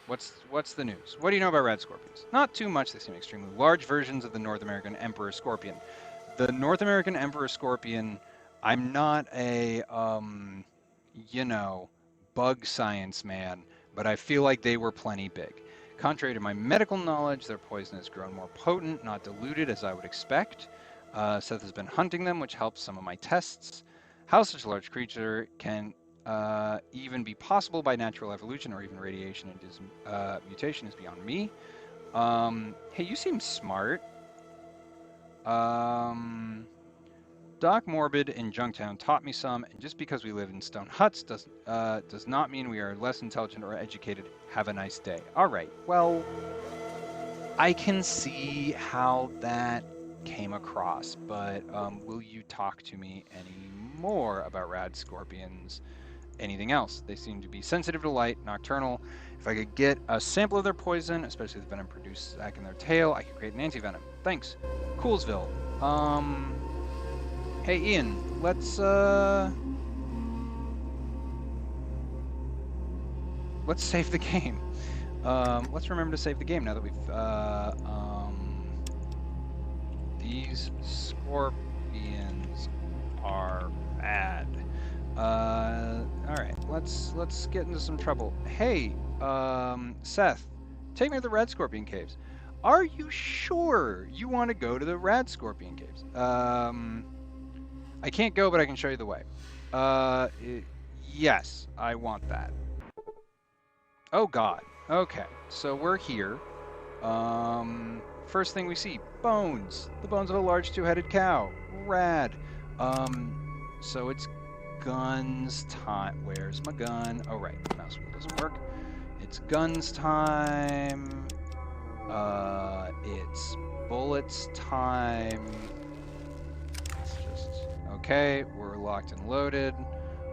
[SPEAKER 1] What's the news? What do you know about red scorpions? Not too much. They seem extremely large versions of the North American emperor scorpion. The North American emperor scorpion, I'm not a, bug science man, but I feel like they were plenty big. Contrary to my medical knowledge, their poison has grown more potent, not diluted as I would expect. Seth has been hunting them, which helps some of my tests. How such a large creature can even be possible by natural evolution or even radiation-induced mutation is beyond me. Hey, you seem smart. Doc Morbid in Junktown taught me some, and just because we live in stone huts does not mean we are less intelligent or educated. Have a nice day. All right, well, I can see how that came across, but will you talk to me any more about rad scorpions? Anything else? They seem to be sensitive to light, nocturnal. If I could get a sample of their poison, especially the venom produced back in their tail, I could create an antivenom. Thanks. Coolsville. Hey Ian, let's save the game. Let's remember to save the game now that we've these scorpions are bad. Alright, let's get into some trouble. Hey, Seth, take me to the Red Scorpion Caves. Are you sure you want to go to the Red Scorpion Caves? I can't go, but I can show you the way. Yes, I want that. Oh God. Okay, so we're here. First thing we see, bones. The bones of a large two-headed cow. Rad. So it's guns time. Where's my gun? Oh right, the mouse wheel doesn't work. It's guns time. It's bullets time. It's just okay. We're locked and loaded.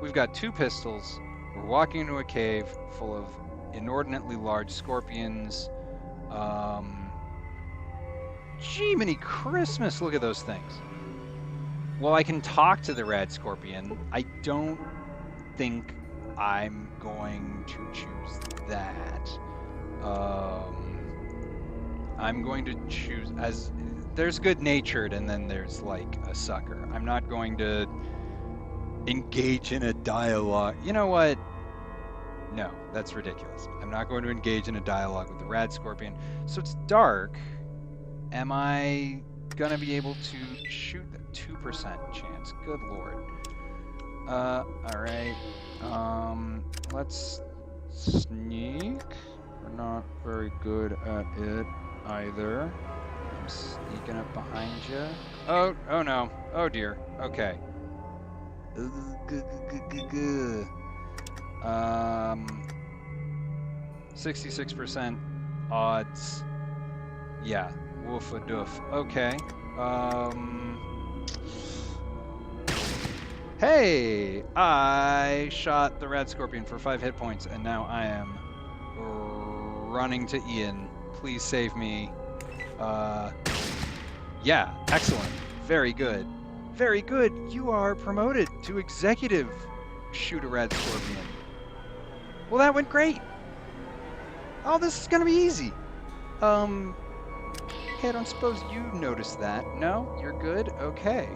[SPEAKER 1] We've got 2 pistols. We're walking into a cave full of inordinately large scorpions. Jiminy Christmas, look at those things. Well, I can talk to the rad scorpion. I don't think I'm going to choose that. I'm going to choose as there's good natured and then there's like a sucker. I'm not going to engage in a dialogue. You know what? No, that's ridiculous. I'm not going to engage in a dialogue with the rad scorpion. So it's dark. Am I gonna be able to shoot the 2% chance? Good lord. Alright. Let's sneak. We're not very good at it either. I'm sneaking up behind you. Oh no. Oh dear. Okay. 66% odds. Yeah. Woof a doof. Okay. Hey! I shot the rad scorpion for 5 hit points, and now I am running to Ian. Please save me. Yeah, excellent. Very good. Very good. You are promoted to executive shoot a rad scorpion. Well, that went great. Oh, this is gonna be easy. Hey, I don't suppose you noticed that. No? You're good? Okay.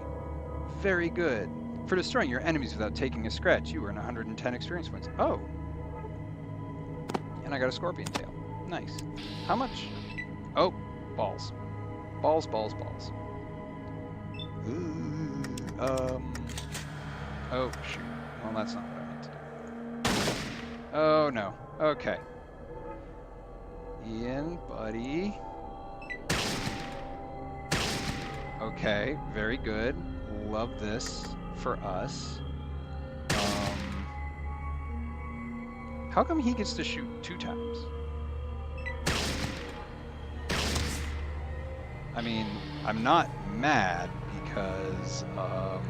[SPEAKER 1] Very good. For destroying your enemies without taking a scratch, you earn 110 experience points. Oh. And I got a scorpion tail. Nice. How much? Oh, balls. Balls, balls, balls. Ooh, oh, shoot. Well, that's not what I meant to do. Oh, no. Okay. Ian, buddy. Okay, very good. Love this for us. How come he gets to shoot 2 times? I mean, I'm not mad because, oh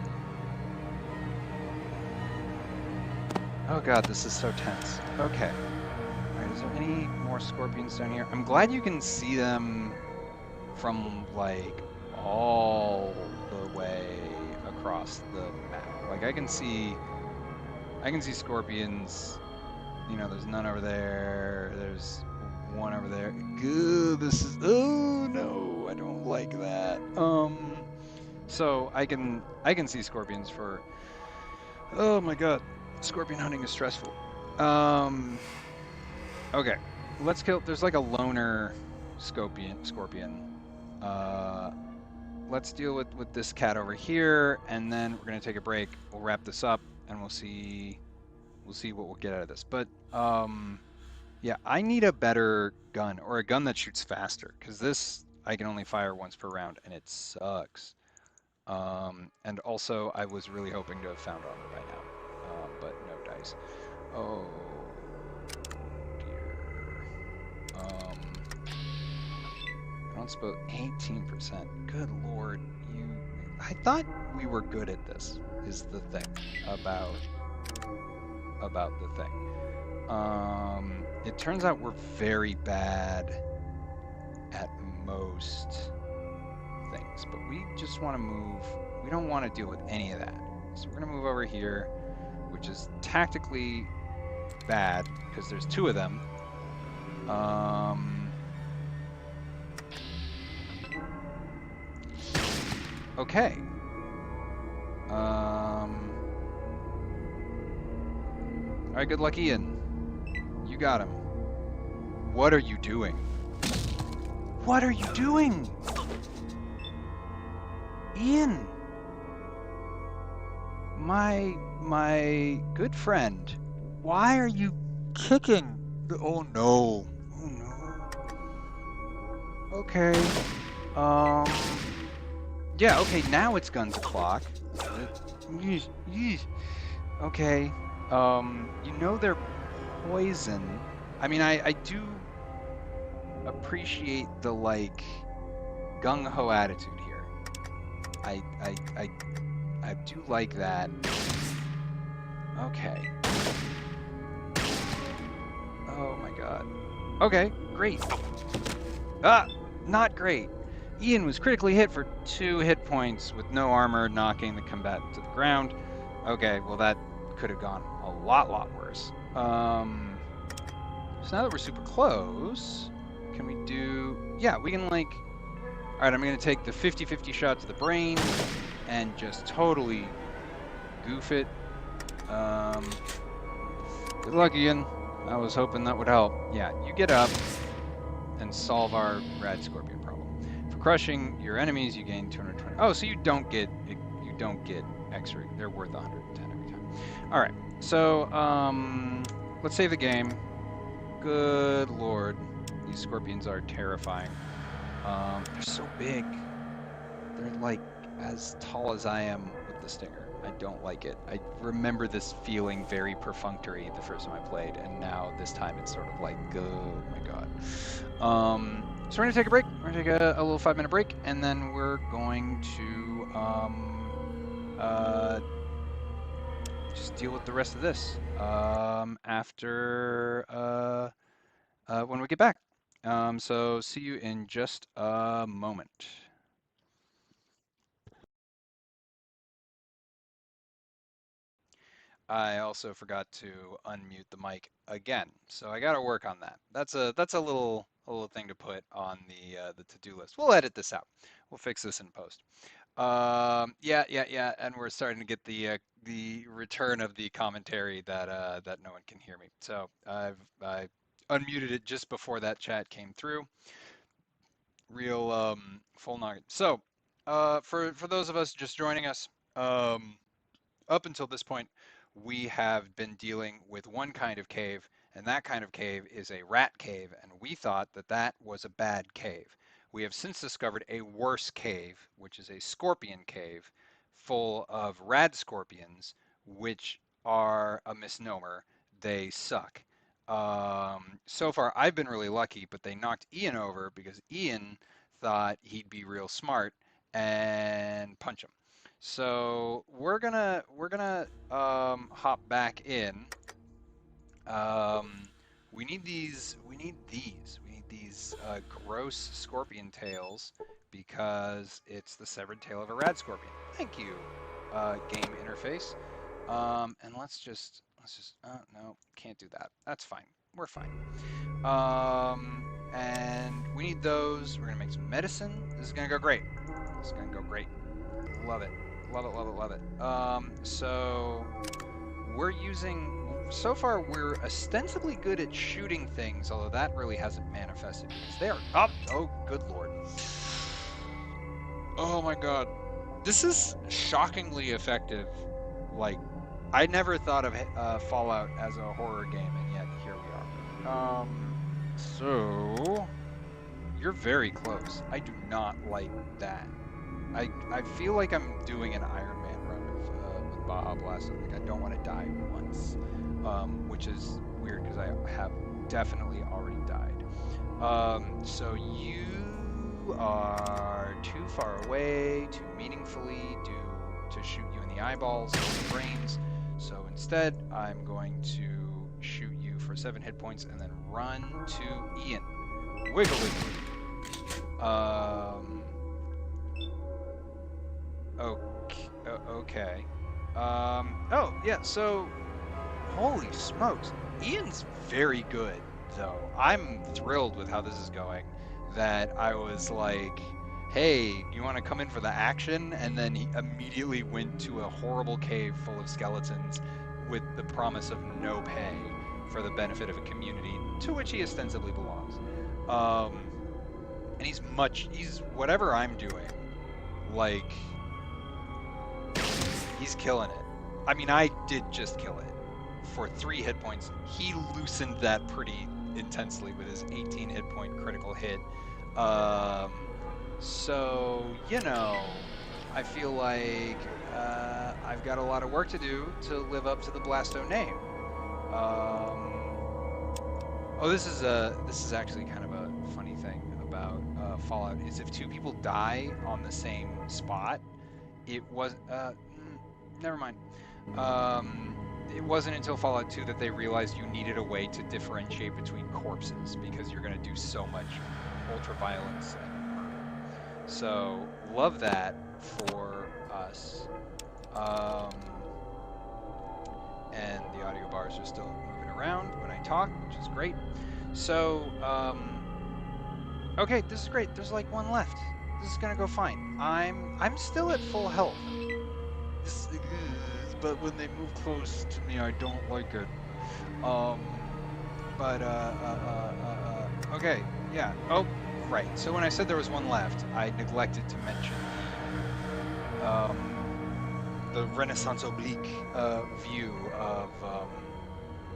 [SPEAKER 1] god, this is so tense. Okay. Alright, is there any more scorpions down here? I'm glad you can see them from, like, all the way across the map. Like, I can see scorpions. You know, there's none over there. There's one over there. Good, this is, oh no, I don't like that. So I can see scorpions for, oh my god, scorpion hunting is stressful. Okay, let's kill, there's like a loner scorpion. Let's deal with this cat over here, and then we're gonna take a break. We'll wrap this up, and we'll see what we'll get out of this. But yeah, I need a better gun, or a gun that shoots faster, because this I can only fire once per round, and it sucks. And also, I was really hoping to have found armor by now, but no dice. Oh dear. I don't suppose 18%. Good lord, I thought we were good at this. Is the thing about the thing. It turns out we're very bad at most things, but we just want to move. We don't want to deal with any of that. So we're gonna move over here, which is tactically bad because there's 2 of them. Okay. Alright, good luck, Ian. You got him. What are you doing? What are you doing? Ian! My good friend. Why are you kicking? Oh no. Oh no. Okay. Yeah, okay, now it's guns o'clock. Okay. You know they're poison. I mean, I do appreciate the, like, gung-ho attitude here. I do like that. Okay. Oh my god. Okay, great. Ah! Not great. Ian was critically hit for 2 hit points with no armor, knocking the combatant to the ground. Okay, well that could have gone a lot worse. So now that we're super close, can we do... Yeah, we can like... Alright, I'm going to take the 50-50 shot to the brain and just totally goof it. Good luck, Ian. I was hoping that would help. Yeah, you get up and solve our rad scorpion problem. For crushing your enemies, you gain 220. Oh, so you don't get extra. They're worth 110 every time. All right. So let's save the game. Good lord, these scorpions are terrifying. They're so big. They're like as tall as I am with the stinger. I don't like it. I remember this feeling very perfunctory the first time I played, and now this time it's sort of like, oh my god. So we're gonna take a break. We're gonna take a little 5-minute break, and then we're going to just deal with the rest of this after when we get back. So see you in just a moment. I also forgot to unmute the mic again, so I got to work on that. That's a little thing to put on the to-do list. We'll edit this out. We'll fix this in post. Yeah, and we're starting to get the return of the commentary that that no one can hear me. So I unmuted it just before that chat came through. Real full noggin. So for those of us just joining us, up until this point, we have been dealing with one kind of cave, and that kind of cave is a rat cave, and we thought that that was a bad cave. We have since discovered a worse cave, which is a scorpion cave, full of rad scorpions, which are a misnomer. They suck. So far, I've been really lucky, but they knocked Ian over because Ian thought he'd be real smart and punch him. So we're gonna hop back in. We need these. We need these gross scorpion tails because it's the severed tail of a rad scorpion. Thank you, game interface. And let's just no, can't do that. That's fine. We're fine. And we need those. We're gonna make some medicine. This is gonna go great. This is gonna go great. Love it. Love it, love it, love it. So we're using, so far we're ostensibly good at shooting things, although that really hasn't manifested because they are up. Oh, good lord. Oh my god. This is shockingly effective. Like, I never thought of Fallout as a horror game, and yet here we are. So you're very close. I do not like that. I feel like I'm doing an Iron Man run with Baja Blast. Like I don't want to die once, which is weird because I have definitely already died. So you are too far away to meaningfully to shoot you in the eyeballs or the brains. So instead, I'm going to shoot you for 7 hit points and then run to Ian. Wiggly. Okay. Oh, yeah, so, holy smokes. Ian's very good, though. I'm thrilled with how this is going, that I was like, hey, you want to come in for the action? And then he immediately went to a horrible cave full of skeletons with the promise of no pay for the benefit of a community to which he ostensibly belongs. And he's whatever I'm doing, like, he's killing it. I mean, I did just kill it for 3 hit points. He loosened that pretty intensely with his 18 hit point critical hit. So, you know, I feel like I've got a lot of work to do to live up to the Blasto name. Oh, this is actually kind of a funny thing about Fallout, is if 2 people die on the same spot, it was never mind. It wasn't until Fallout 2 that they realized you needed a way to differentiate between corpses because you're going to do so much ultra-violence and So love that for us. And the audio bars are still moving around when I talk, which is great. So, okay, this is great. There's like one left. This is gonna go fine. I'm still at full health. This is, but when they move close to me, I don't like it. But okay, yeah. Oh, right. So when I said there was one left, I neglected to mention the Renaissance oblique view of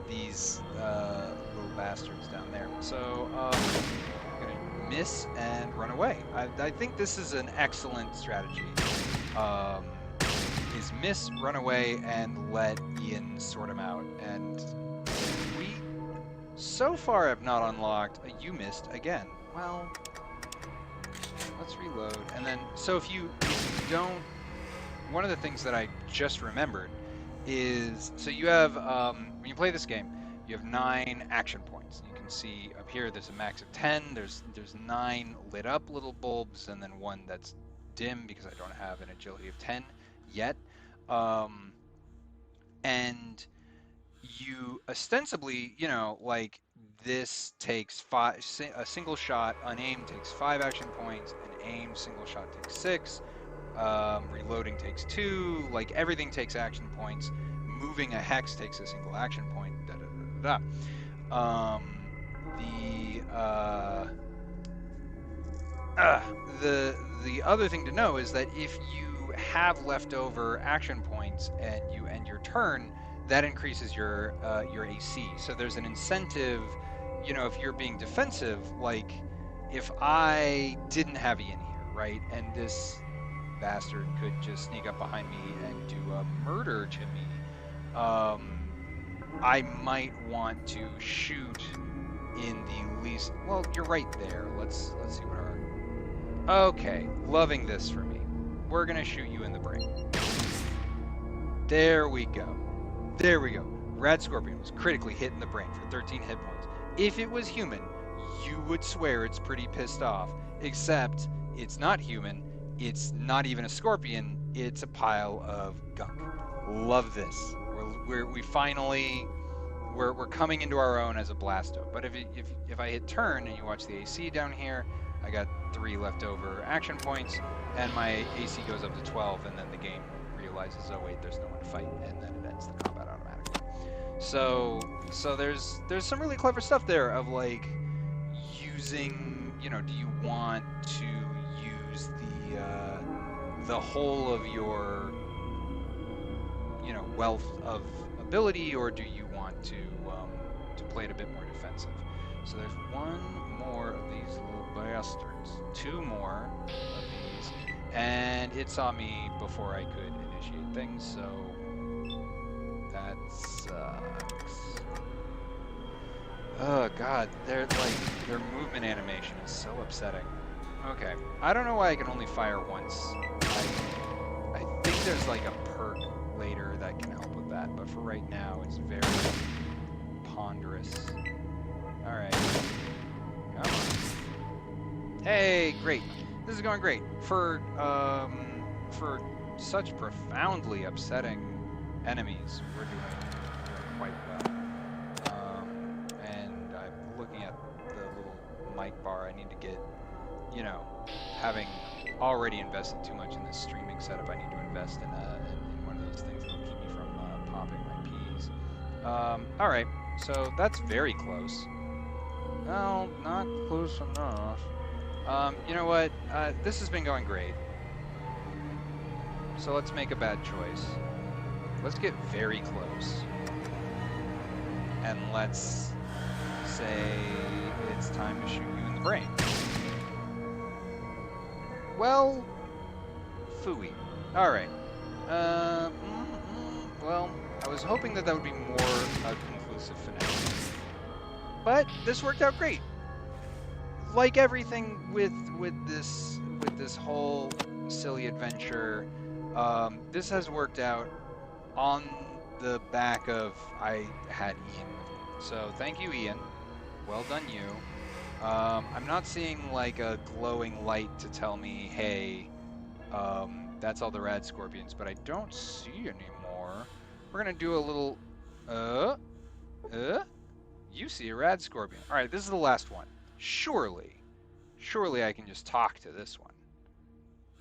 [SPEAKER 1] these little bastards down there. So I'm gonna miss and run away. I think this is an excellent strategy. Is miss, run away, and let Ian sort him out. And we so far have not unlocked. You missed again. Well, let's reload. And then, so if you don't, one of the things that I just remembered is, so you have, when you play this game, you have 9 action points. You can see up here there's a max of 10. There's 9 lit up little bulbs, and then 1 that's dim because I don't have an agility of 10 yet. And you ostensibly, you know, like this takes 5, a single shot unaimed takes 5 action points, an aimed single shot takes 6, reloading takes 2, like everything takes action points. Moving a hex takes a single action point. Da da da da. The other thing to know is that if you have leftover action points and you end your turn, that increases your AC. So there's an incentive, you know, if you're being defensive, like if I didn't have Ian here, right, and this bastard could just sneak up behind me and do a murder to me, I might want to shoot in the least. Well, you're right there. Let's see what our. Okay, loving this for me. We're gonna shoot you in the brain. There we go. There we go. Rad Scorpion was critically hit in the brain for 13 hit points. If it was human, you would swear it's pretty pissed off. Except it's not human. It's not even a scorpion. It's a pile of gunk. Love this. We finally we're coming into our own as a Blasto. But if I hit turn and you watch the AC down here, I got 3 leftover action points, and my AC goes up to 12, and then the game realizes, oh wait, there's no one to fight, and then it ends the combat automatically. So there's some really clever stuff there of like using, you know, do you want to use the whole of your, you know, wealth of ability, or do you want to play it a bit more defensive? So there's 1 more of these little bastards, 2 more of these, and it saw me before I could initiate things, so that sucks. Oh god, their movement animation is so upsetting. Okay, I don't know why I can only fire once. I think there's like a perk later that can help with that, but for right now it's very ponderous. Alright. Come on. Hey, great. This is going great. For such profoundly upsetting enemies, we're doing quite well. And I'm looking at the little mic bar. I need to get, you know, having already invested too much in this streaming setup, I need to invest in one of those things that'll keep me from popping my peas. Alright, so that's very close. No, not close enough. You know what? This has been going great. So let's make a bad choice. Let's get very close. And let's say it's time to shoot you in the brain. Well, phooey. Alright. Well, I was hoping that would be more a conclusive finale. But this worked out great. Like everything with this whole silly adventure, this has worked out on the back of I had Ian with me. So thank you, Ian. Well done, you. I'm not seeing like a glowing light to tell me, hey, that's all the rad scorpions, but I don't see any more. We're gonna do a little, you see a rad scorpion. All right, this is the last one. Surely I can just talk to this one.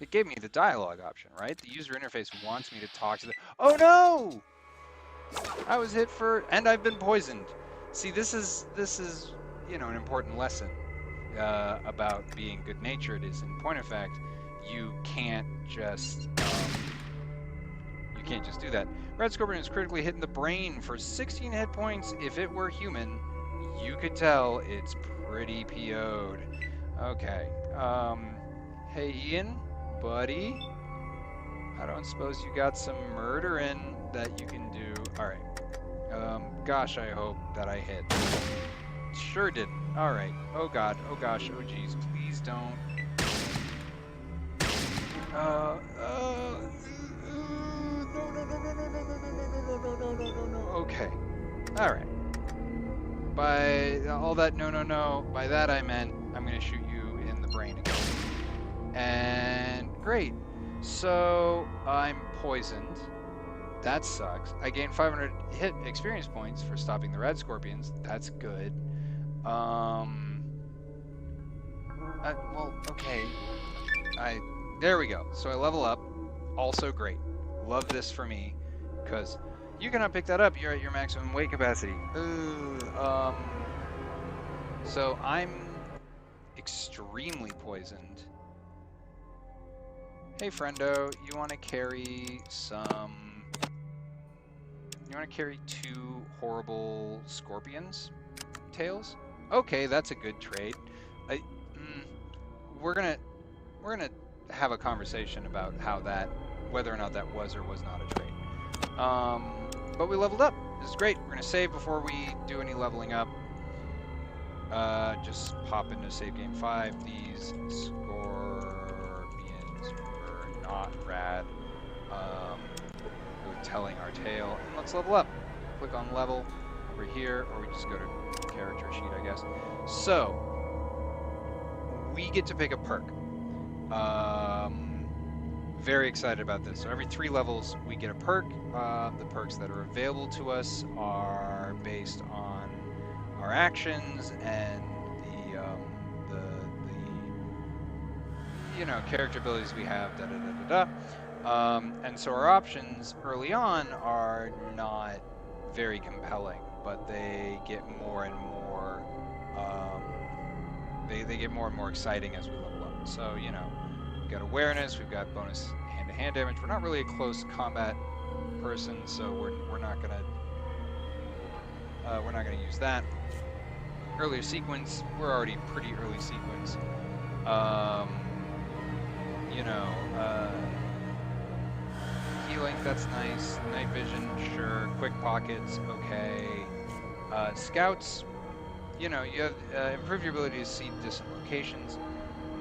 [SPEAKER 1] It gave me the dialogue option, right? The user interface wants me to talk to the, oh no! I was hit for, and I've been poisoned. See, this is, you know, an important lesson about being good-natured is, in point of fact, you can't just do that. Red Scorpion is critically hit in the brain for 16 hit points. If it were human, you could tell it's pretty PO'd. Okay. Hey Ian, buddy. I don't suppose you got some murdering that you can do. All right. Gosh, I hope that I hit. Sure didn't. All right. Oh God. Oh gosh. Oh geez. Please don't. No. Okay. All right. By all that no, by that I meant I'm gonna shoot you in the brain again. And great. So I'm poisoned. That sucks. I gained 500 hit experience points for stopping the red scorpions. That's good. Well, okay. There we go. So I level up. Also great. Love this for me, because you cannot pick that up. You're at your maximum weight capacity. So I'm extremely poisoned. Hey, friendo, you want to carry some... You want to carry 2 horrible scorpions tails? Okay, that's a good trade. We're gonna have a conversation about how that, whether or not that was or was not a trade. But we leveled up. This is great. We're gonna save before we do any leveling up. Just pop into save game 5. These scorpions were not rad. We're telling our tale. And let's level up. Click on level over here, or we just go to character sheet, I guess. So we get to pick a perk. Very excited about this. So every 3 levels we get a perk. The perks that are available to us are based on our actions and the you know, character abilities we have. And so our options early on are not very compelling, but they get more and more they get more and more exciting as we level up. So, you know, we've got awareness, we've got bonus hand-to-hand damage. We're not really a close combat person, so we're not gonna use that. Earlier sequence, we're already pretty early sequence. You know, healing, that's nice. Night vision, sure. Quick pockets, okay. Scouts, you know, you have improve your ability to see distant locations.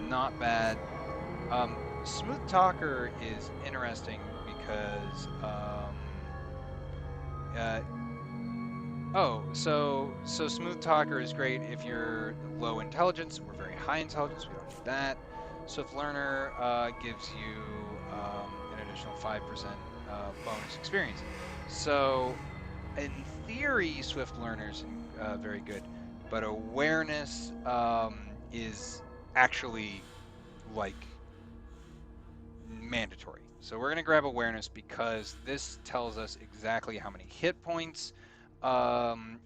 [SPEAKER 1] Not bad. Smooth Talker is interesting because so Smooth Talker is great if you're low intelligence. We're very high intelligence. We don't need that. Swift Learner gives you an additional 5% bonus experience. So in theory, Swift Learner's very good, but awareness is actually like mandatory. So we're gonna grab awareness because this tells us exactly how many hit points an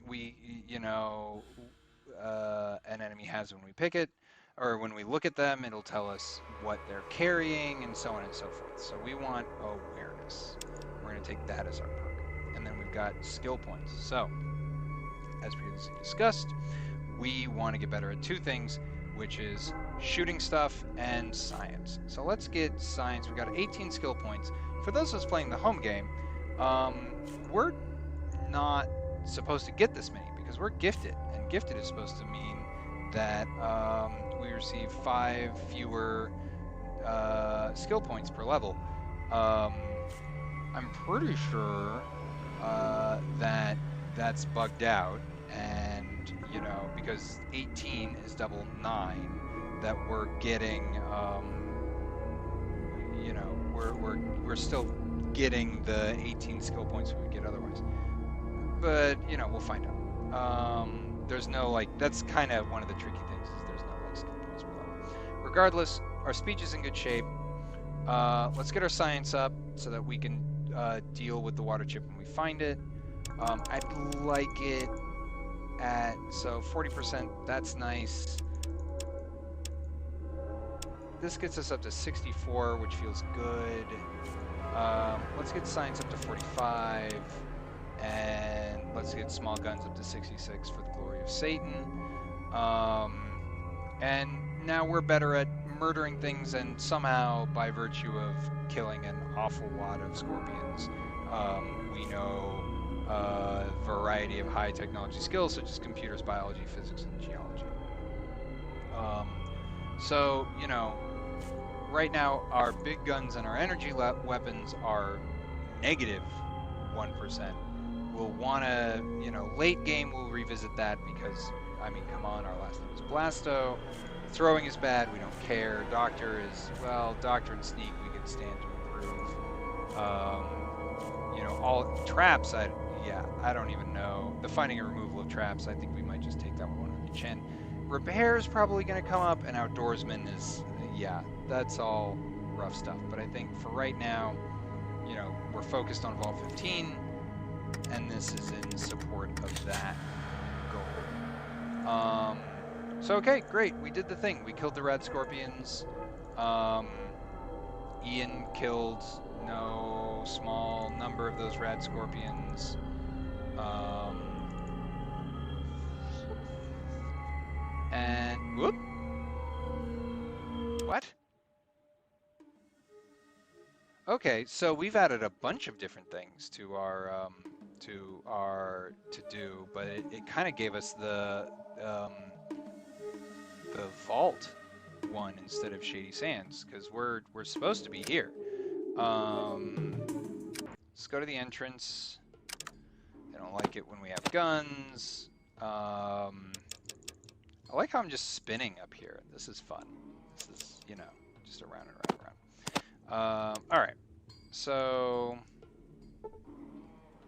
[SPEAKER 1] enemy has when we pick it, or when we look at them. It'll tell us what they're carrying and so on and so forth. So we want awareness. We're gonna take that as our perk. And then we've got skill points. So as previously discussed, we want to get better at 2 things, which is shooting stuff and science. So let's get science. We've got 18 skill points. For those of us playing the home game, we're not supposed to get this many because we're gifted, and gifted is supposed to mean that we receive 5 fewer skill points per level. I'm pretty sure that that's bugged out, and you know, because 18 is double 9, that we're getting, you know, we're still getting the 18 skill points we would get otherwise. But, you know, we'll find out. There's no, like, that's kind of one of the tricky things, is there's no, like, skill points below. Regardless, our speech is in good shape. Let's get our science up so that we can deal with the water chip when we find it. I'd like it at, so 40%, that's nice. This gets us up to 64, which feels good. Let's get science up to 45, and let's get small guns up to 66 for the glory of Satan. And now we're better at murdering things, and somehow, by virtue of killing an awful lot of scorpions, we know a variety of high technology skills such as computers, biology, physics, and geology. So, you know, right now our big guns and our energy weapons are negative 1%. We'll want to, you know, late game we'll revisit that because, I mean, come on, our last name is Blasto. Throwing is bad, we don't care. Doctor is, well, Doctor and Sneak we can stand to improve. You know, all traps, I don't even know. The finding and removal of traps, I think we might just take that one on the chin. Repair is probably going to come up, and outdoorsman is, yeah, that's all rough stuff. But I think for right now, you know, we're focused on Vault 15, and this is in support of that goal. So okay, great, we did the thing. We killed the red scorpions. Ian killed no small number of those red scorpions. And whoop. What? Okay, so we've added a bunch of different things to our to-do, but it kind of gave us the vault one instead of Shady Sands, because we're supposed to be here. Let's go to the entrance. They don't like it when we have guns. I like how I'm just spinning up here. This is fun. This is, you know, just around and around and around. All right. So,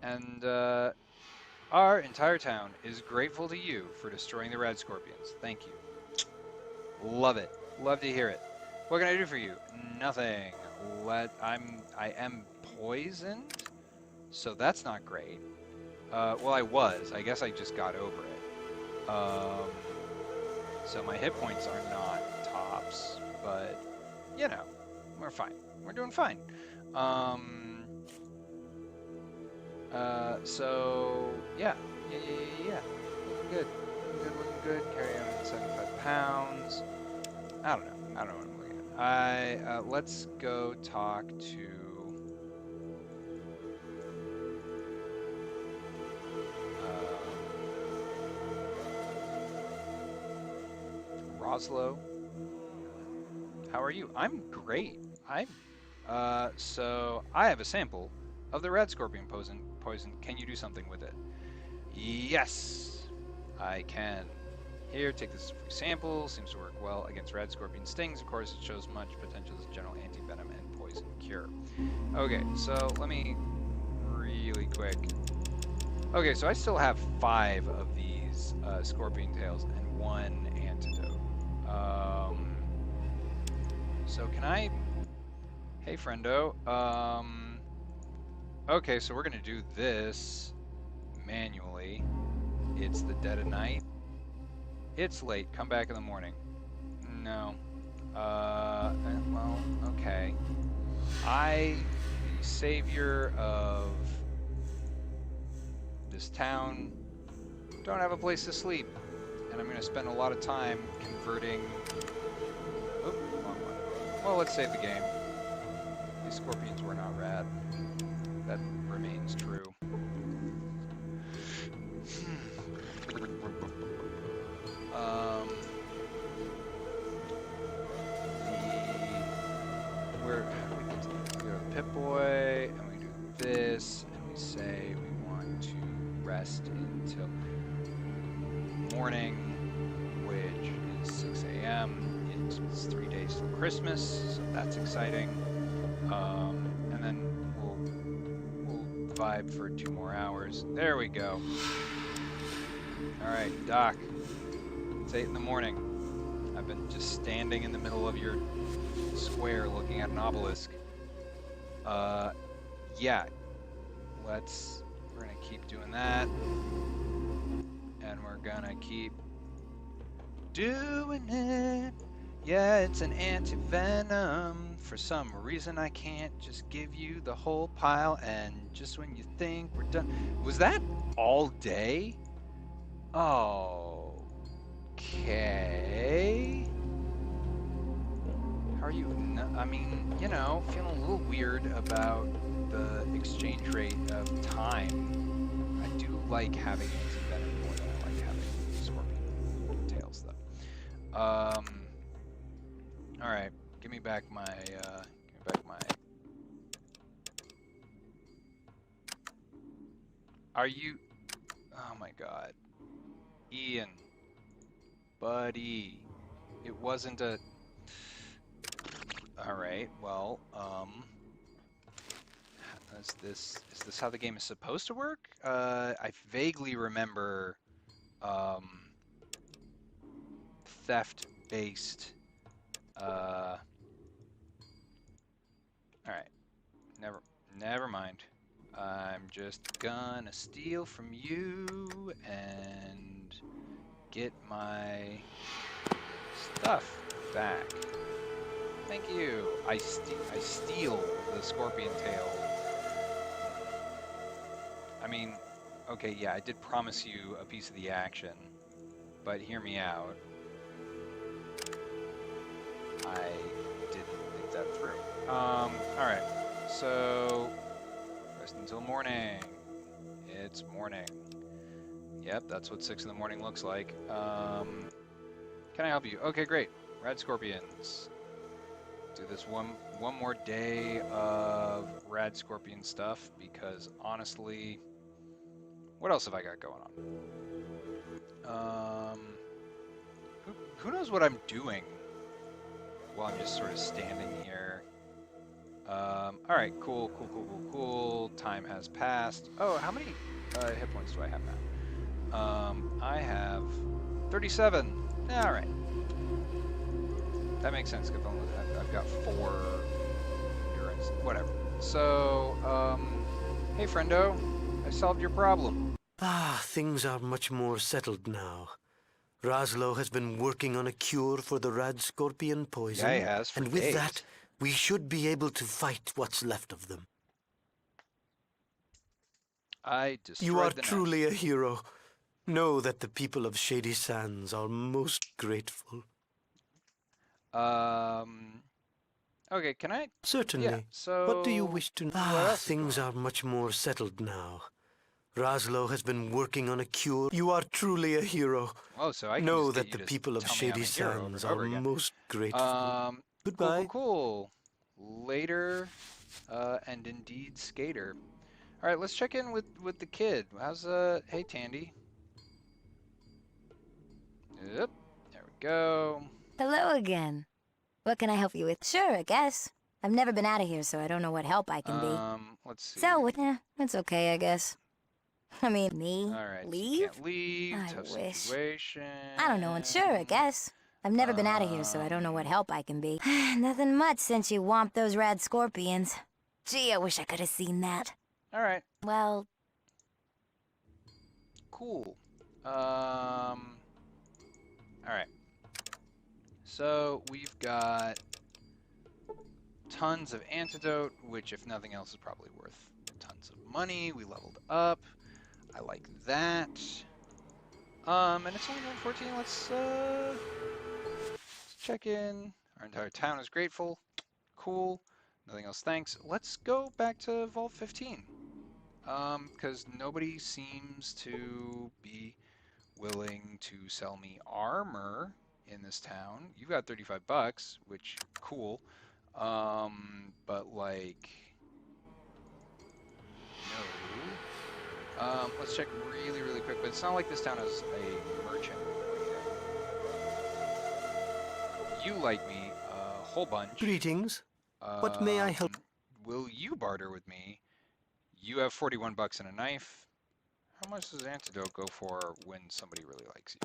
[SPEAKER 1] and our entire town is grateful to you for destroying the red scorpions. Thank you. Love it. Love to hear it. What can I do for you? Nothing. I am poisoned, so that's not great. Well, I was. I guess I just got over it. So my hit points are not tops, but you know, we're fine. We're doing fine. So yeah. Looking good. Looking good. Carry on 75 pounds. I don't know what I'm looking at. Let's go talk to Roslo. How are you? I'm great. So I have a sample of the red scorpion poison. Can you do something with it? Yes, I can. Here, take this free sample. Seems to work well against red scorpion stings. Of course, it shows much potential as a general anti-venom and poison cure. Okay, so let me really quick. Okay, so I still have 5 of these scorpion tails and 1 antidote. So can I? Hey, friendo. Okay, so we're gonna do this manually. It's the dead of night. It's late. Come back in the morning. No. Well, okay. I, the savior of this town, don't have a place to sleep, and I'm going to spend a lot of time converting. Oop, wrong one. Well, let's save the game. These scorpions were not rad. That remains true. We go to Pip-Boy, and we do this, and we say we want to rest until morning, which is 6 a.m. It's 3 days till Christmas, so that's exciting. And then we'll vibe for 2 more hours. There we go. All right, Doc. It's 8 in the morning. I've been just standing in the middle of your square looking at an obelisk. Yeah. We're gonna keep doing that. And we're gonna keep doing it. Yeah, it's an anti-venom. For some reason I can't just give you the whole pile, and just when you think we're done. Was that all day? Oh. Okay. How are you? No, I mean, you know, feeling a little weird about the exchange rate of time. I do like having anti-venom more than I like having scorpion tails, though. All right, give me back my. Are you? Oh my God, Ian, buddy, it wasn't a. All right, well, is this how the game is supposed to work? I vaguely remember theft-based. All right, never mind. I'm just gonna steal from you and get my stuff back. Thank you. I steal the scorpion tail. I mean, okay, yeah, I did promise you a piece of the action, but hear me out. I didn't think that through. Alright, so rest until morning. It's morning. Yep, that's what 6 in the morning looks like. Can I help you? Okay, great. Red scorpions. Do this one more day of rad scorpion stuff, because honestly, what else have I got going on? Who knows what I'm doing while I'm just sort of standing here. All right, cool. Time has passed. Oh, how many hit points do I have now? I have 37. All right. That makes sense, because I've got 4 endurance, whatever. So, hey friendo, I solved your problem.
[SPEAKER 3] Things are much more settled now. Raslo has been working on a cure for the rad scorpion poison.
[SPEAKER 1] Yeah, he has, for
[SPEAKER 3] and with
[SPEAKER 1] days.
[SPEAKER 3] that, we should be able to fight what's left of them.
[SPEAKER 1] I destroyed
[SPEAKER 3] You are
[SPEAKER 1] the
[SPEAKER 3] truly
[SPEAKER 1] nest.
[SPEAKER 3] a hero. Know that the people of Shady Sands are most grateful.
[SPEAKER 1] Okay, can I?
[SPEAKER 3] Certainly.
[SPEAKER 1] Yeah, so
[SPEAKER 3] What do you wish to know?
[SPEAKER 1] what else is
[SPEAKER 3] Things
[SPEAKER 1] going on?
[SPEAKER 3] are much more settled now. Raslo has been working on a cure. You are truly a hero.
[SPEAKER 1] Oh, so I can
[SPEAKER 3] Know
[SPEAKER 1] just get
[SPEAKER 3] that
[SPEAKER 1] you
[SPEAKER 3] the
[SPEAKER 1] to
[SPEAKER 3] people of
[SPEAKER 1] tell me I'm
[SPEAKER 3] Shady
[SPEAKER 1] a hero over
[SPEAKER 3] Sands
[SPEAKER 1] and
[SPEAKER 3] are
[SPEAKER 1] over again.
[SPEAKER 3] most grateful. Goodbye.
[SPEAKER 1] Cool. Later, and indeed, skater. All right, let's check in with the kid. How's hey Tandy. Yep, there we go.
[SPEAKER 2] Hello again. What can I help you with? Sure, I guess. I've never been out of here, so I don't know what help I can be.
[SPEAKER 1] Let's see.
[SPEAKER 2] So, it's okay, I guess. I mean, me?
[SPEAKER 1] All right, so
[SPEAKER 2] Leave?
[SPEAKER 1] you can't leave.
[SPEAKER 2] I
[SPEAKER 1] Tough
[SPEAKER 2] wish.
[SPEAKER 1] situation.
[SPEAKER 2] I don't know, and sure, I guess. I've never been out of here, so I don't know what help I can be. Nothing much since you whomped those rad scorpions. Gee, I wish I could have seen that.
[SPEAKER 1] All right.
[SPEAKER 2] Well...
[SPEAKER 1] Cool. All right. So we've got tons of antidote, which if nothing else is probably worth tons of money. We leveled up. I like that. And it's only 9:14. Let's check in. Our entire town is grateful. Cool. Nothing else, thanks. Let's go back to Vault 15. Because nobody seems to be willing to sell me armor in this town. You've got 35 bucks, which cool. But like, no. Let's check really, really quick, but it's not like this town is a merchant or anything. You like me a whole bunch.
[SPEAKER 3] Greetings. What may I help?
[SPEAKER 1] Will you barter with me? You have 41 bucks and a knife. How much does antidote go for when somebody really likes you?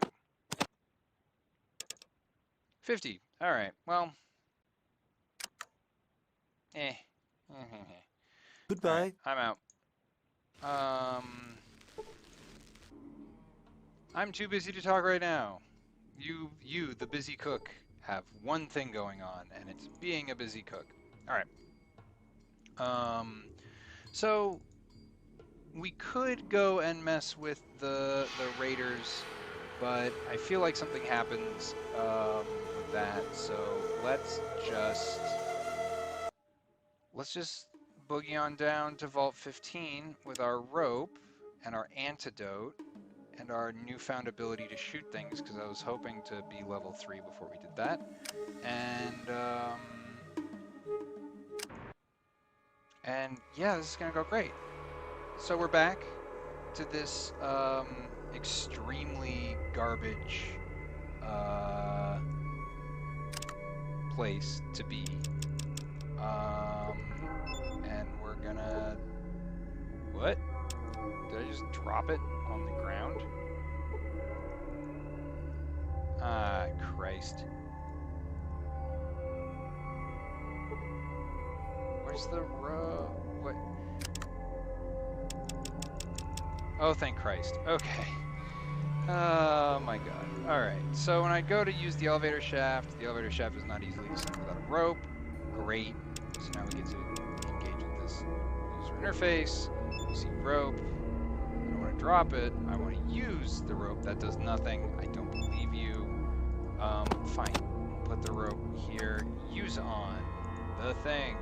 [SPEAKER 1] 50. All right. Well, eh. All right.
[SPEAKER 3] Goodbye.
[SPEAKER 1] I'm out. I'm too busy to talk right now. You, the busy cook, have one thing going on, and it's being a busy cook. All right. So we could go and mess with the raiders, but I feel like something happens with that. So let's just boogie on down to Vault 15 with our rope and our antidote and our newfound ability to shoot things, because I was hoping to be level 3 before we did that. And yeah, this is gonna go great. So we're back to this extremely garbage place to be. And we're gonna... What? Did I just drop it on the ground? Ah, Christ. Where's the row? What? Oh, thank Christ. Okay. Oh my god. Alright, so when I go to use the elevator shaft is not easily descended without a rope. Great. So now we get to engage with this user interface. You see rope. I don't want to drop it. I want to use the rope. That does nothing. I don't believe you. Fine. Put the rope here. Use on the thing.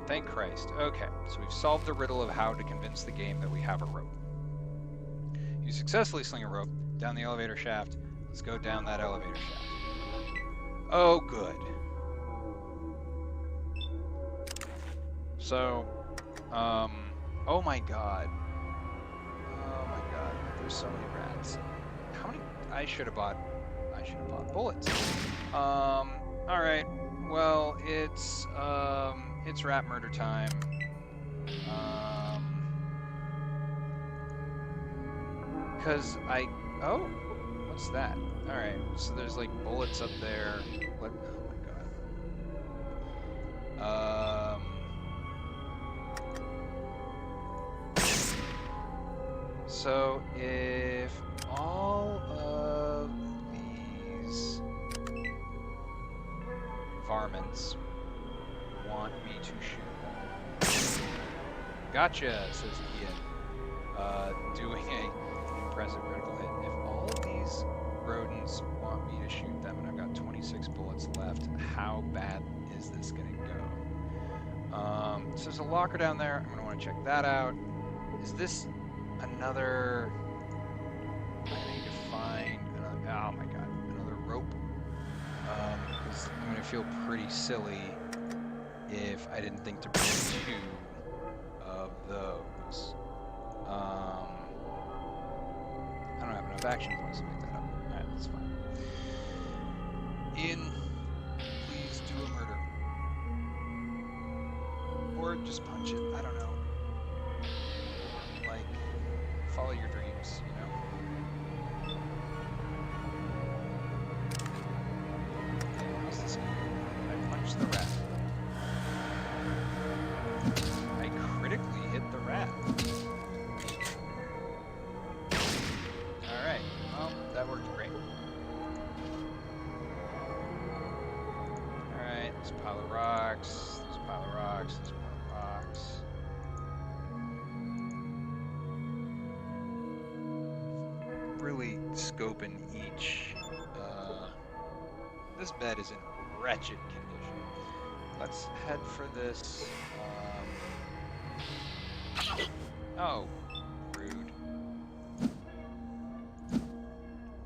[SPEAKER 1] Thank Christ. Okay, so we've solved the riddle of how to convince the game that we have a rope. You successfully sling a rope down the elevator shaft. Let's go down that elevator shaft. Oh, good. So, oh my god. Oh my god, there's so many rats. How many? I should have bought bullets. Alright, well, it's rat murder time. Because oh, what's that? Alright, so there's like bullets up there. What? Oh my god. So if all of these varmints want me to shoot them. Gotcha, says Ian, doing a impressive critical hit. If all of these rodents want me to shoot them, and I've got 26 bullets left, how bad is this gonna go? So there's a locker down there. I'm gonna want to check that out. Is this another? I need to find another. Oh my god, another rope. Because I'm gonna feel pretty silly if I didn't think to bring 2 of those. I don't have enough action points to make that up. Alright, that's fine. Ian, please do a murder. Or just punch it, I don't know. Like, follow your dreams, you know? How's this going? I punched the rat. I critically hit the rat. Alright, well, that worked great. Alright, there's a pile of rocks, there's a pile of rocks, there's more rocks. Really scoping each. This bed is in wretched condition. Let's head for this. Oh, rude.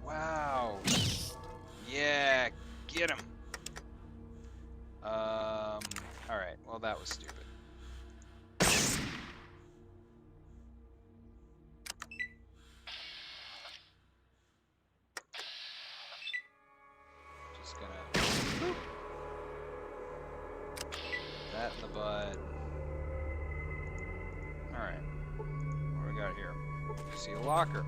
[SPEAKER 1] Wow. Yeah, get him. Alright, well that was stupid. but... Alright. What do we got here? You see a locker.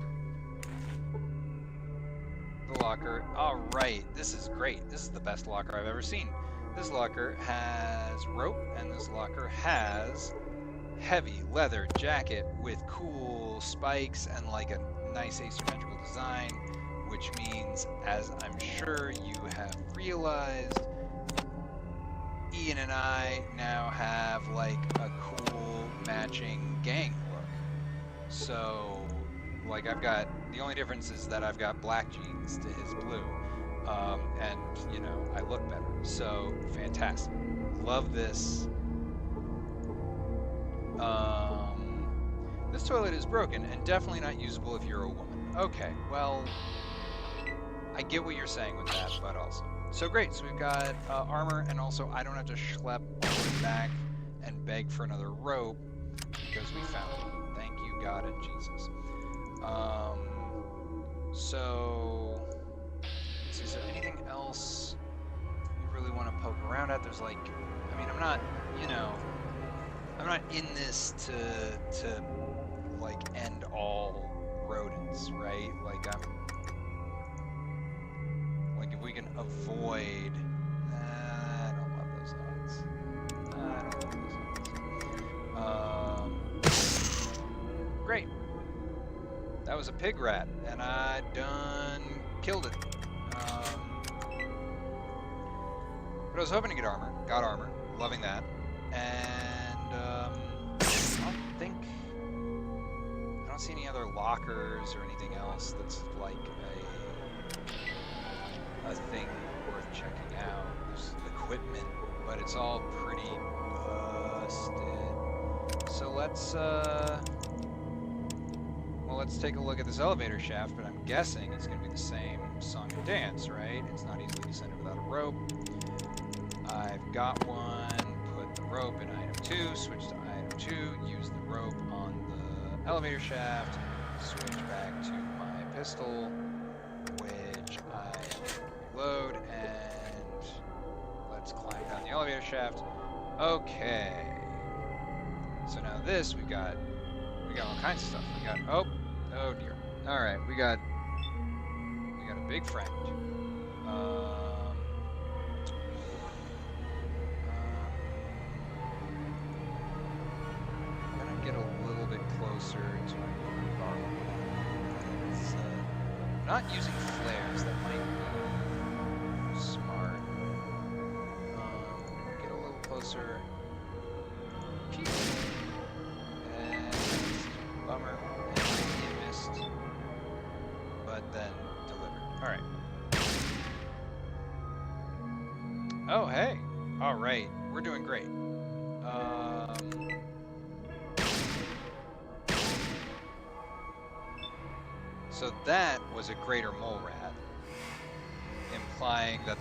[SPEAKER 1] The locker. Alright, this is great. This is the best locker I've ever seen. This locker has rope, and this locker has heavy leather jacket with cool spikes and like a nice asymmetrical design, which means, as I'm sure you have realized, Ian and I now have like a cool matching gang look. So, like, I've got, the only difference is that I've got black jeans to his blue, and, you know, I look better. So, fantastic. Love this. This toilet is broken and definitely not usable if you're a woman. Okay, well, I get what you're saying with that, but also. So great, so we've got armor, and also I don't have to schlep all the way back and beg for another rope because we found it. Thank you, God and Jesus. So, let's see, is there anything else you really want to poke around at? There's like, I mean, I'm not, you know, I'm not in this to like end all rodents, right? Like if we can avoid, I don't love those odds. I don't love those odds. Great. That was a pig rat, and I done killed it. But I was hoping to get armor. Got armor. Loving that. And I don't see any other lockers or anything else that's like a thing worth checking out. There's equipment, but it's all pretty busted. So let's let's take a look at this elevator shaft, but I'm guessing it's gonna be the same song and dance, right? It's not easily descended without a rope. I've got one, put the rope in item 2, switch to item 2, use the rope on the elevator shaft, switch back to my pistol, which I reload, and let's climb down the elevator shaft. Okay. So now this, we got all kinds of stuff. We got, oh dear. Alright, we got a big friend. I'm gonna get a little bit closer to my car. Not using flares, that might be smart. Get a little closer. Pew. And bummer. And he missed. But then delivered. Alright. Oh, hey. Alright. We're doing great. So that was a greater mole rat, implying that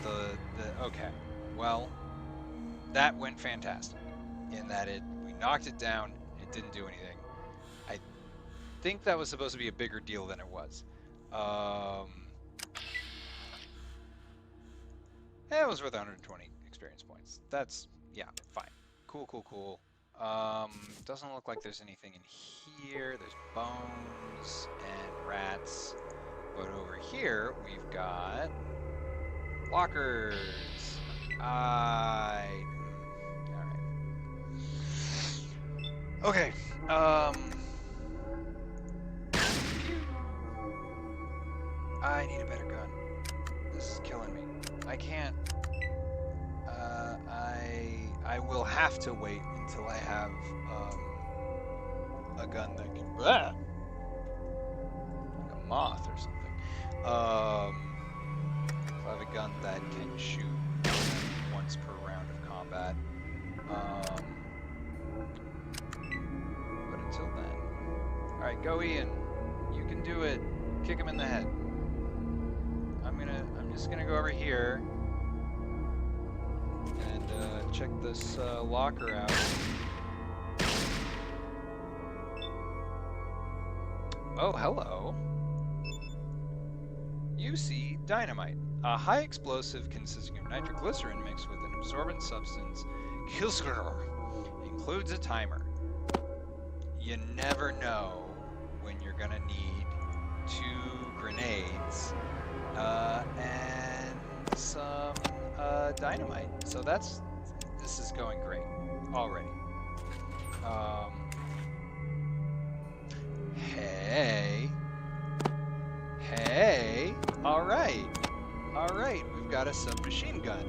[SPEAKER 1] okay, well, that went fantastic, in that we knocked it down, it didn't do anything. I think that was supposed to be a bigger deal than it was. It was worth 120 experience points. That's, yeah, fine. Cool. Doesn't look like there's anything in here. There's bones and rats. But over here, we've got lockers. Alright. Okay. I need a better gun. This is killing me. I can't. I will have to wait until I have a gun that can like a moth or something. If I have a gun that can shoot once per round of combat. But until then, all right, go Ian. You can do it. Kick him in the head. I'm just gonna go over here and check this locker out. Oh, hello. You see dynamite, a high explosive consisting of nitroglycerin mixed with an absorbent substance, includes a timer. You never know when you're gonna need 2 grenades and some dynamite. So this is going great already. Hey, all right, we've got a submachine gun.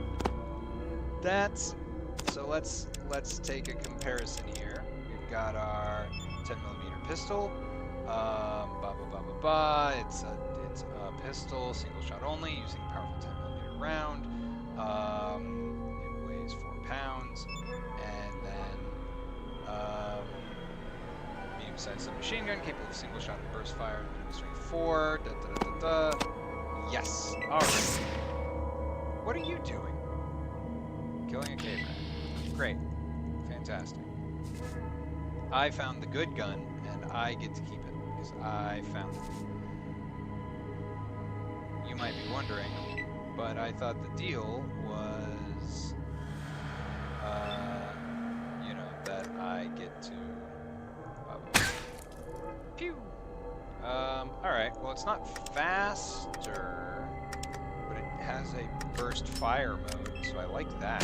[SPEAKER 1] So let's take a comparison here. We've got our 10mm pistol. It's a pistol, single shot only, using powerful 10mm round. It weighs 4 pounds, and then medium-sized submachine gun capable of single shot and burst fire, minimum strength 4. Yes. All right. What are you doing? Killing a cave rat. Great. Fantastic. I found the good gun, and I get to keep it, because I found it. You might be wondering, but I thought the deal was, you know, that I get to... Pew! Alright, well it's not faster, but it has a burst fire mode, so I like that.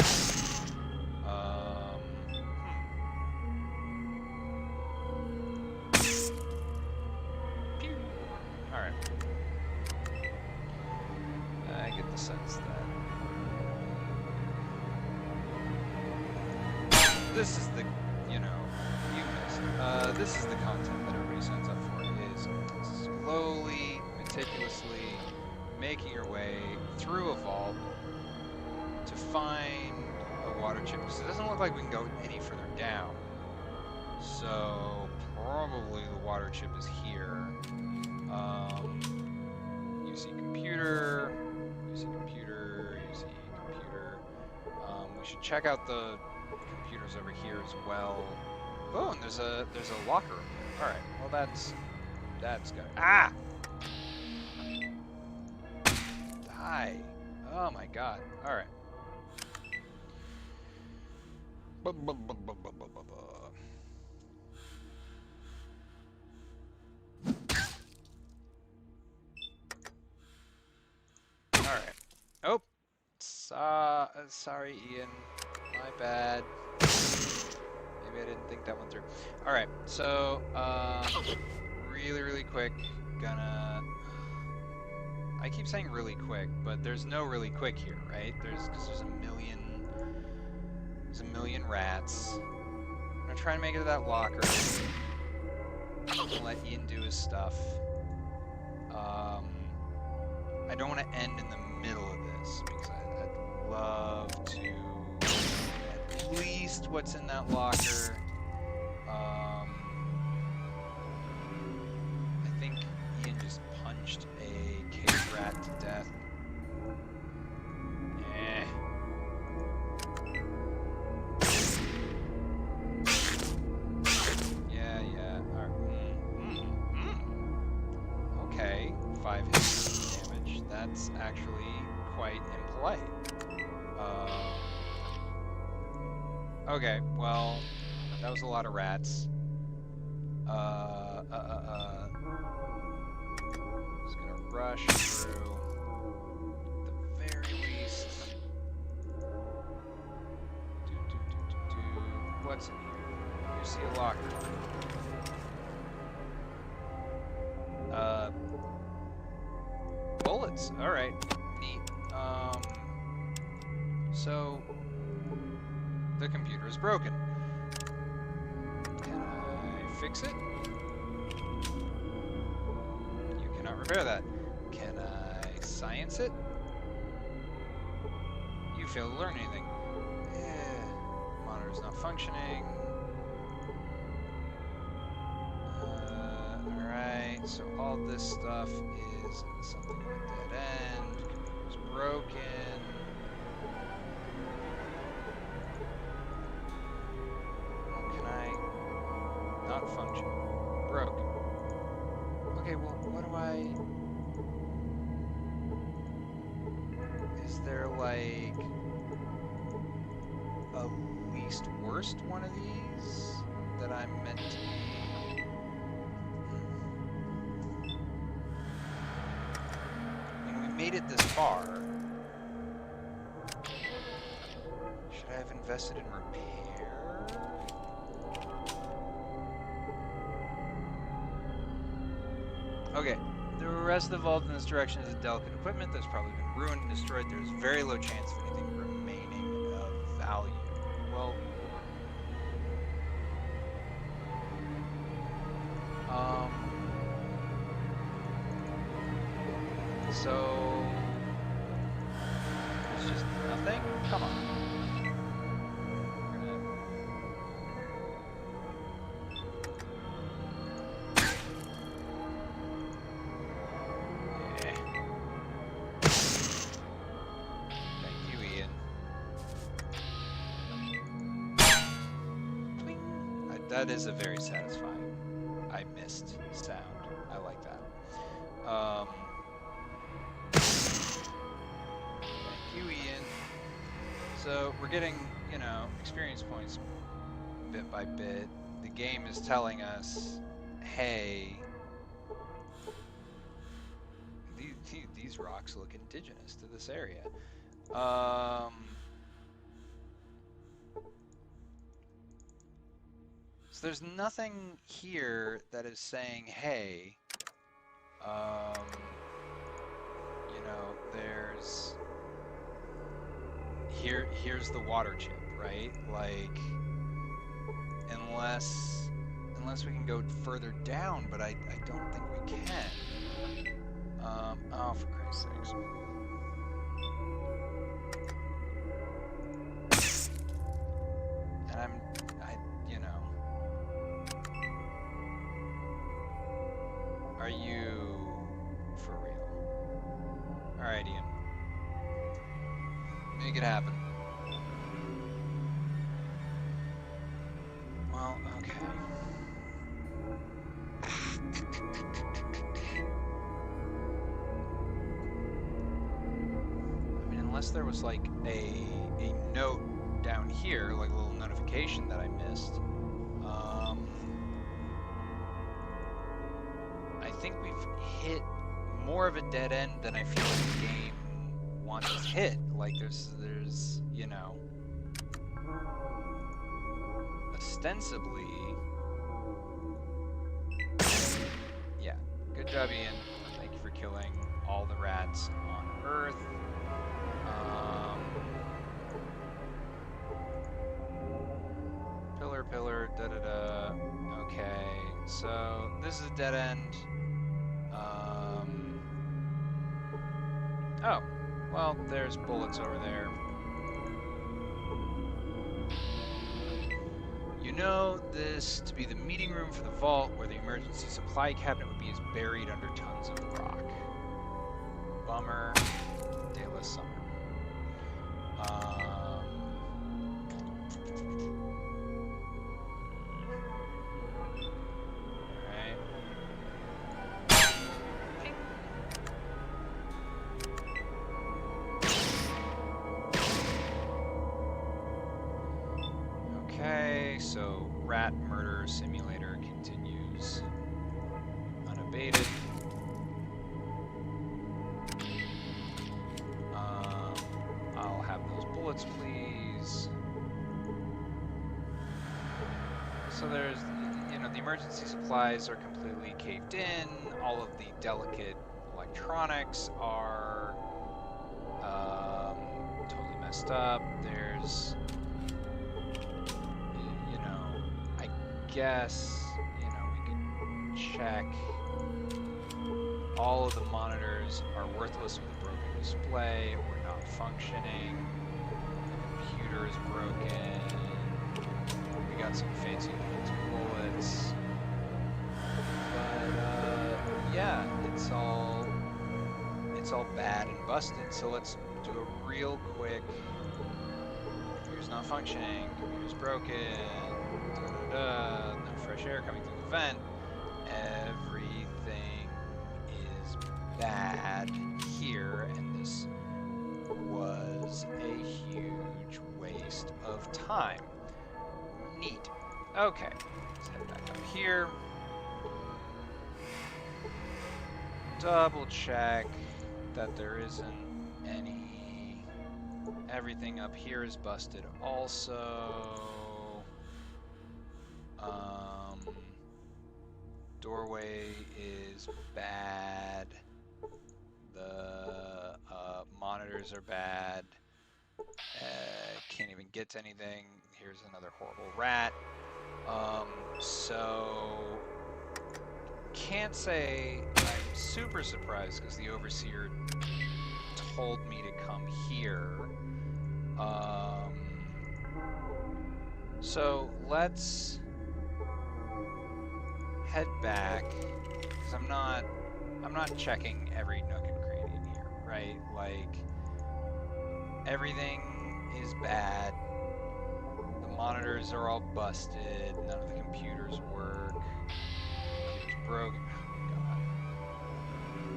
[SPEAKER 1] Pew! Alright. I get the sense that this is the, you know, you missed. This is the content that everybody signs up for, is slowly, meticulously making your way through a vault to find a water chip, because it doesn't look like we can go any further down. So probably the water chip is here. UC computer, UC computer, UC computer. We should check out the computers over here as well. Oh, and there's a locker room. All right. Well, that's good. Ah! Die. Oh my God. All right. All right. Oh, sorry, Ian. My bad. Maybe I didn't think that one through. All right. So, really quick. I keep saying really quick, but there's no really quick here, right? Because there's a million rats. I'm gonna try and make it to that locker. I'm gonna let Ian do his stuff. I don't want to end in the middle of this, because I'd love to at least what's in that locker. I think Ian just punched a cave rat to death. Yeah. Okay, 5 hits damage. That's actually quite impolite. Okay, well, that was a lot of rats. Just gonna rush through. At the very least. What's in here? You see a locker. Bullets. All right. Neat. So the computer is broken. Can I fix it? You cannot repair that. Can I science it? You fail to learn anything. Monitor's not functioning. Alright, so all this stuff is something at a dead end. Computer's broken. Can I not function? Broken. Okay, well, what do I... Is there, like, a least worst one of these that I'm meant to be. I mean, we made it this far. Should I have invested in repair? Okay, the rest of the vault in this direction is delicate equipment that's probably been ruined and destroyed. There's very low chance of anything remaining of value. Well, so it's just nothing? Come on. That is a very satisfying I missed sound. I like that. Thank you, Ian. So we're getting, you know, experience points bit by bit. The game is telling us, hey, these rocks look indigenous to this area. So there's nothing here that is saying, hey, you know, here's the water chip, right? Like, unless we can go further down, but I don't think we can. Oh, for Christ's sakes. And you know. Are you for real? Alright, Ian. Make it happen. Well, okay. I mean, unless there was like a note down here, like a little notification that I missed. I think we've hit more of a dead end than I feel like the game wants us to hit. Like there's, you know, ostensibly, yeah, good job, Ian. Thank you for killing all the rats on Earth. Pillar, da-da-da. Okay, so this is a dead end. Oh, well, there's bullets over there. You know this to be the meeting room for the vault where the emergency supply cabinet would be is buried under tons of rock. Bummer. Dayless summer. So rat murder simulator continues unabated. I'll have those bullets, please. So there's, you know, the emergency supplies are completely caved in. All of the delicate electronics are totally messed up. There's, guess, you know, we can check. All of the monitors are worthless with a broken display or not functioning. The computer is broken. We got some fancy bullets. But yeah, it's all bad and busted. So let's do a real quick. Computer's not functioning. Computer's broken. No fresh air coming through the vent. Everything is bad here, and this was a huge waste of time. Neat. Okay, let's head back up here. Double check that there isn't any. Everything up here is busted also. Doorway is bad. The monitors are bad. Can't even get to anything. Here's another horrible rat. So can't say I'm super surprised because the overseer told me to come here. So let's head back because I'm not checking every nook and cranny in here, right? Like everything is bad. The monitors are all busted. None of the computers work. Computer's broken.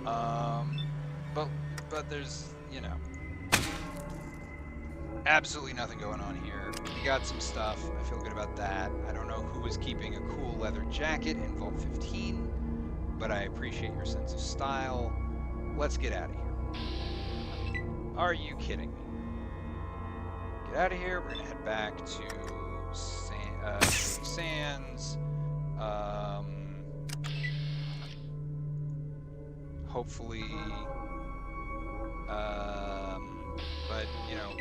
[SPEAKER 1] Oh god. But there's, you know, absolutely nothing going on here. We got some stuff. I feel good about that. I don't know who was keeping a cool leather jacket in Vault 15, but I appreciate your sense of style. Let's get out of here. Are you kidding me? Get out of here. We're gonna head back to Shady Sands. Hopefully, but you know,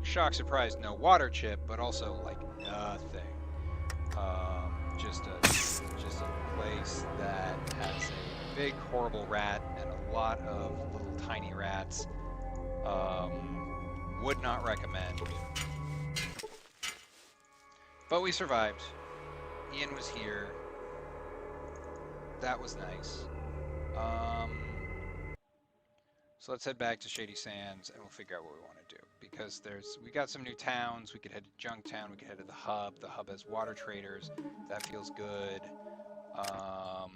[SPEAKER 1] shock surprise, no water chip, but also like nothing. Just a place that has a big horrible rat and a lot of little tiny rats. Would not recommend. But we survived. Ian was here. That was nice. So let's head back to Shady Sands and we'll figure out what we want to do. Because we got some new towns. We could head to Junktown. We could head to the hub. The hub has water traders. That feels good. I'm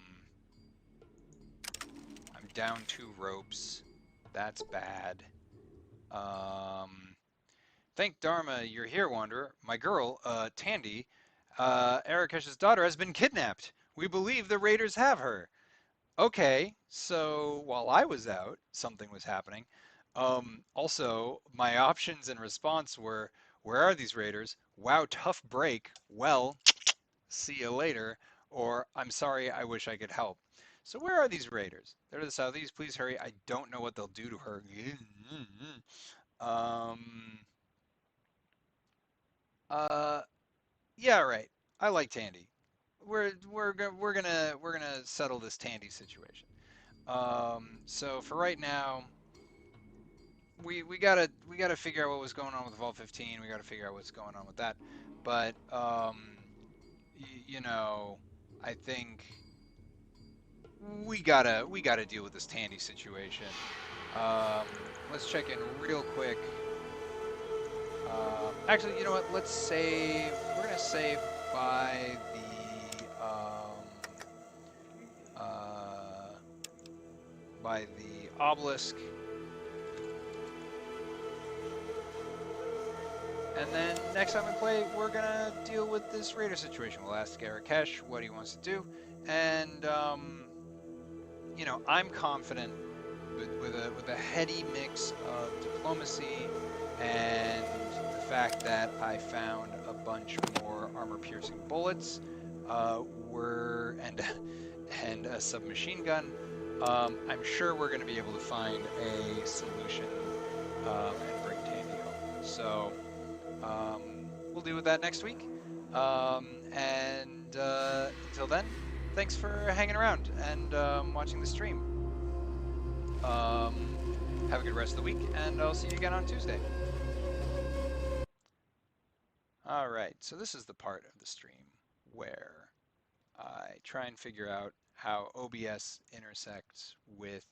[SPEAKER 1] down 2 ropes. That's bad. Thank Dharma you're here, Wanderer. My girl, Tandy, Arakesh's daughter, has been kidnapped. We believe the raiders have her. Okay, so while I was out, something was happening. Also, my options in response were, where are these raiders? Wow, tough break. Well, see you later. Or, I'm sorry, I wish I could help. So where are these raiders? They're to the southeast. Please hurry. I don't know what they'll do to her. Uh, yeah, right. I like Tandy. We're gonna settle this Tandy situation. So for right now, we gotta figure out what was going on with Vault 15. We gotta figure out what's going on with that. But you know, I think we gotta deal with this Tandy situation. Let's check in real quick. Actually, you know what? Let's save. We're gonna save by uh, the obelisk. And then next time we play, we're gonna deal with this raider situation. We'll ask Arakesh what he wants to do, and you know, I'm confident with a heady mix of diplomacy and the fact that I found a bunch more armor-piercing bullets, and a submachine gun. I'm sure we're going to be able to find a solution and bring Tandy home. So we'll deal with that next week. And until then, thanks for hanging around and watching the stream. Have a good rest of the week, and I'll see you again on Tuesday. All right, so this is the part of the stream where I try and figure out how OBS intersects with